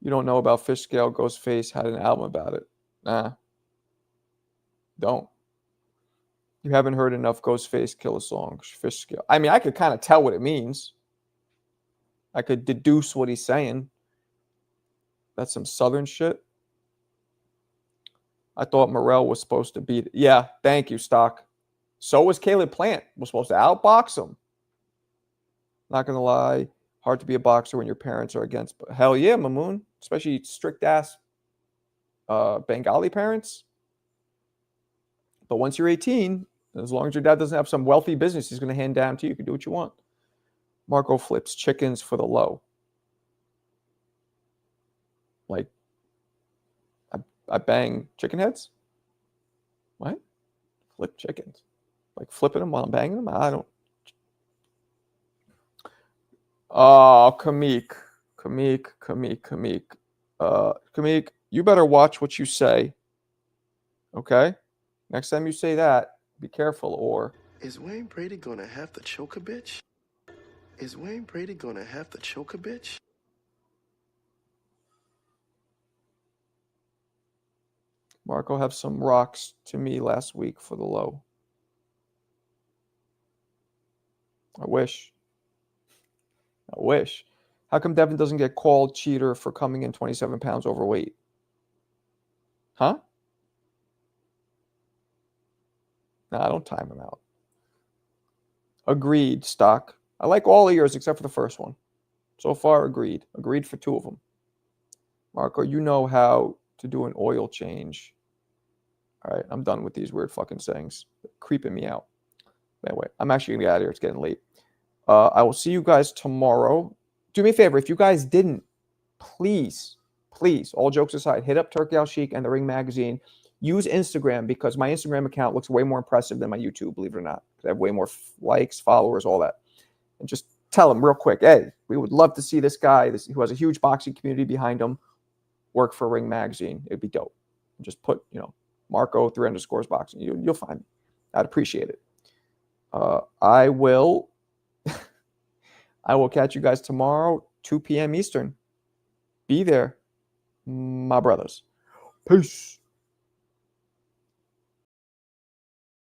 You don't know about Fish Scale? Ghostface had an album about it. Nah. Don't. You haven't heard enough Ghostface Killer songs. Fish Scale. I mean, I could kind of tell what it means. I could deduce what he's saying. That's some Southern shit. I thought Morrell was supposed to beat it. Yeah, thank you, Stock. So was Caleb Plant. Was supposed to outbox him. Not going to lie. Hard to be a boxer when your parents are against. But hell yeah, Mamoon. Especially strict-ass Bengali parents. But once you're 18, as long as your dad doesn't have some wealthy business he's going to hand down to you, you can do what you want. Marco flips chickens for the low. Like, I bang chicken heads? What? Flip chickens. Like flipping them while I'm banging them? I don't. Oh, Kamik. Kamik, you better watch what you say. Okay? Next time you say that, be careful, or Is Wayne Brady gonna have to choke a bitch? Is Wayne Brady gonna have to choke a bitch? Marco have some rocks to me last week for the low. I wish. How come Devin doesn't get called cheater for coming in 27 pounds overweight? Huh? Nah, don't time him out. Agreed, Stock. I like all of yours except for the first one. So far, agreed. Agreed for 2 of them. Marco, you know how to do an oil change. All right, I'm done with these weird fucking sayings. They're creeping me out. Anyway, I'm actually going to get out of here. It's getting late. I will see you guys tomorrow. Do me a favor. If you guys didn't, please, all jokes aside, hit up Turkey Al Sheik and the Ring Magazine. Use Instagram because my Instagram account looks way more impressive than my YouTube, believe it or not. I have way more likes, followers, all that. And just tell them real quick, hey, we would love to see this guy who has a huge boxing community behind him work for Ring Magazine. It'd be dope. Just put, Marco 3_ boxing. You'll find me. I'd appreciate it. I will catch you guys tomorrow, 2 p.m. Eastern. Be there, my brothers. Peace.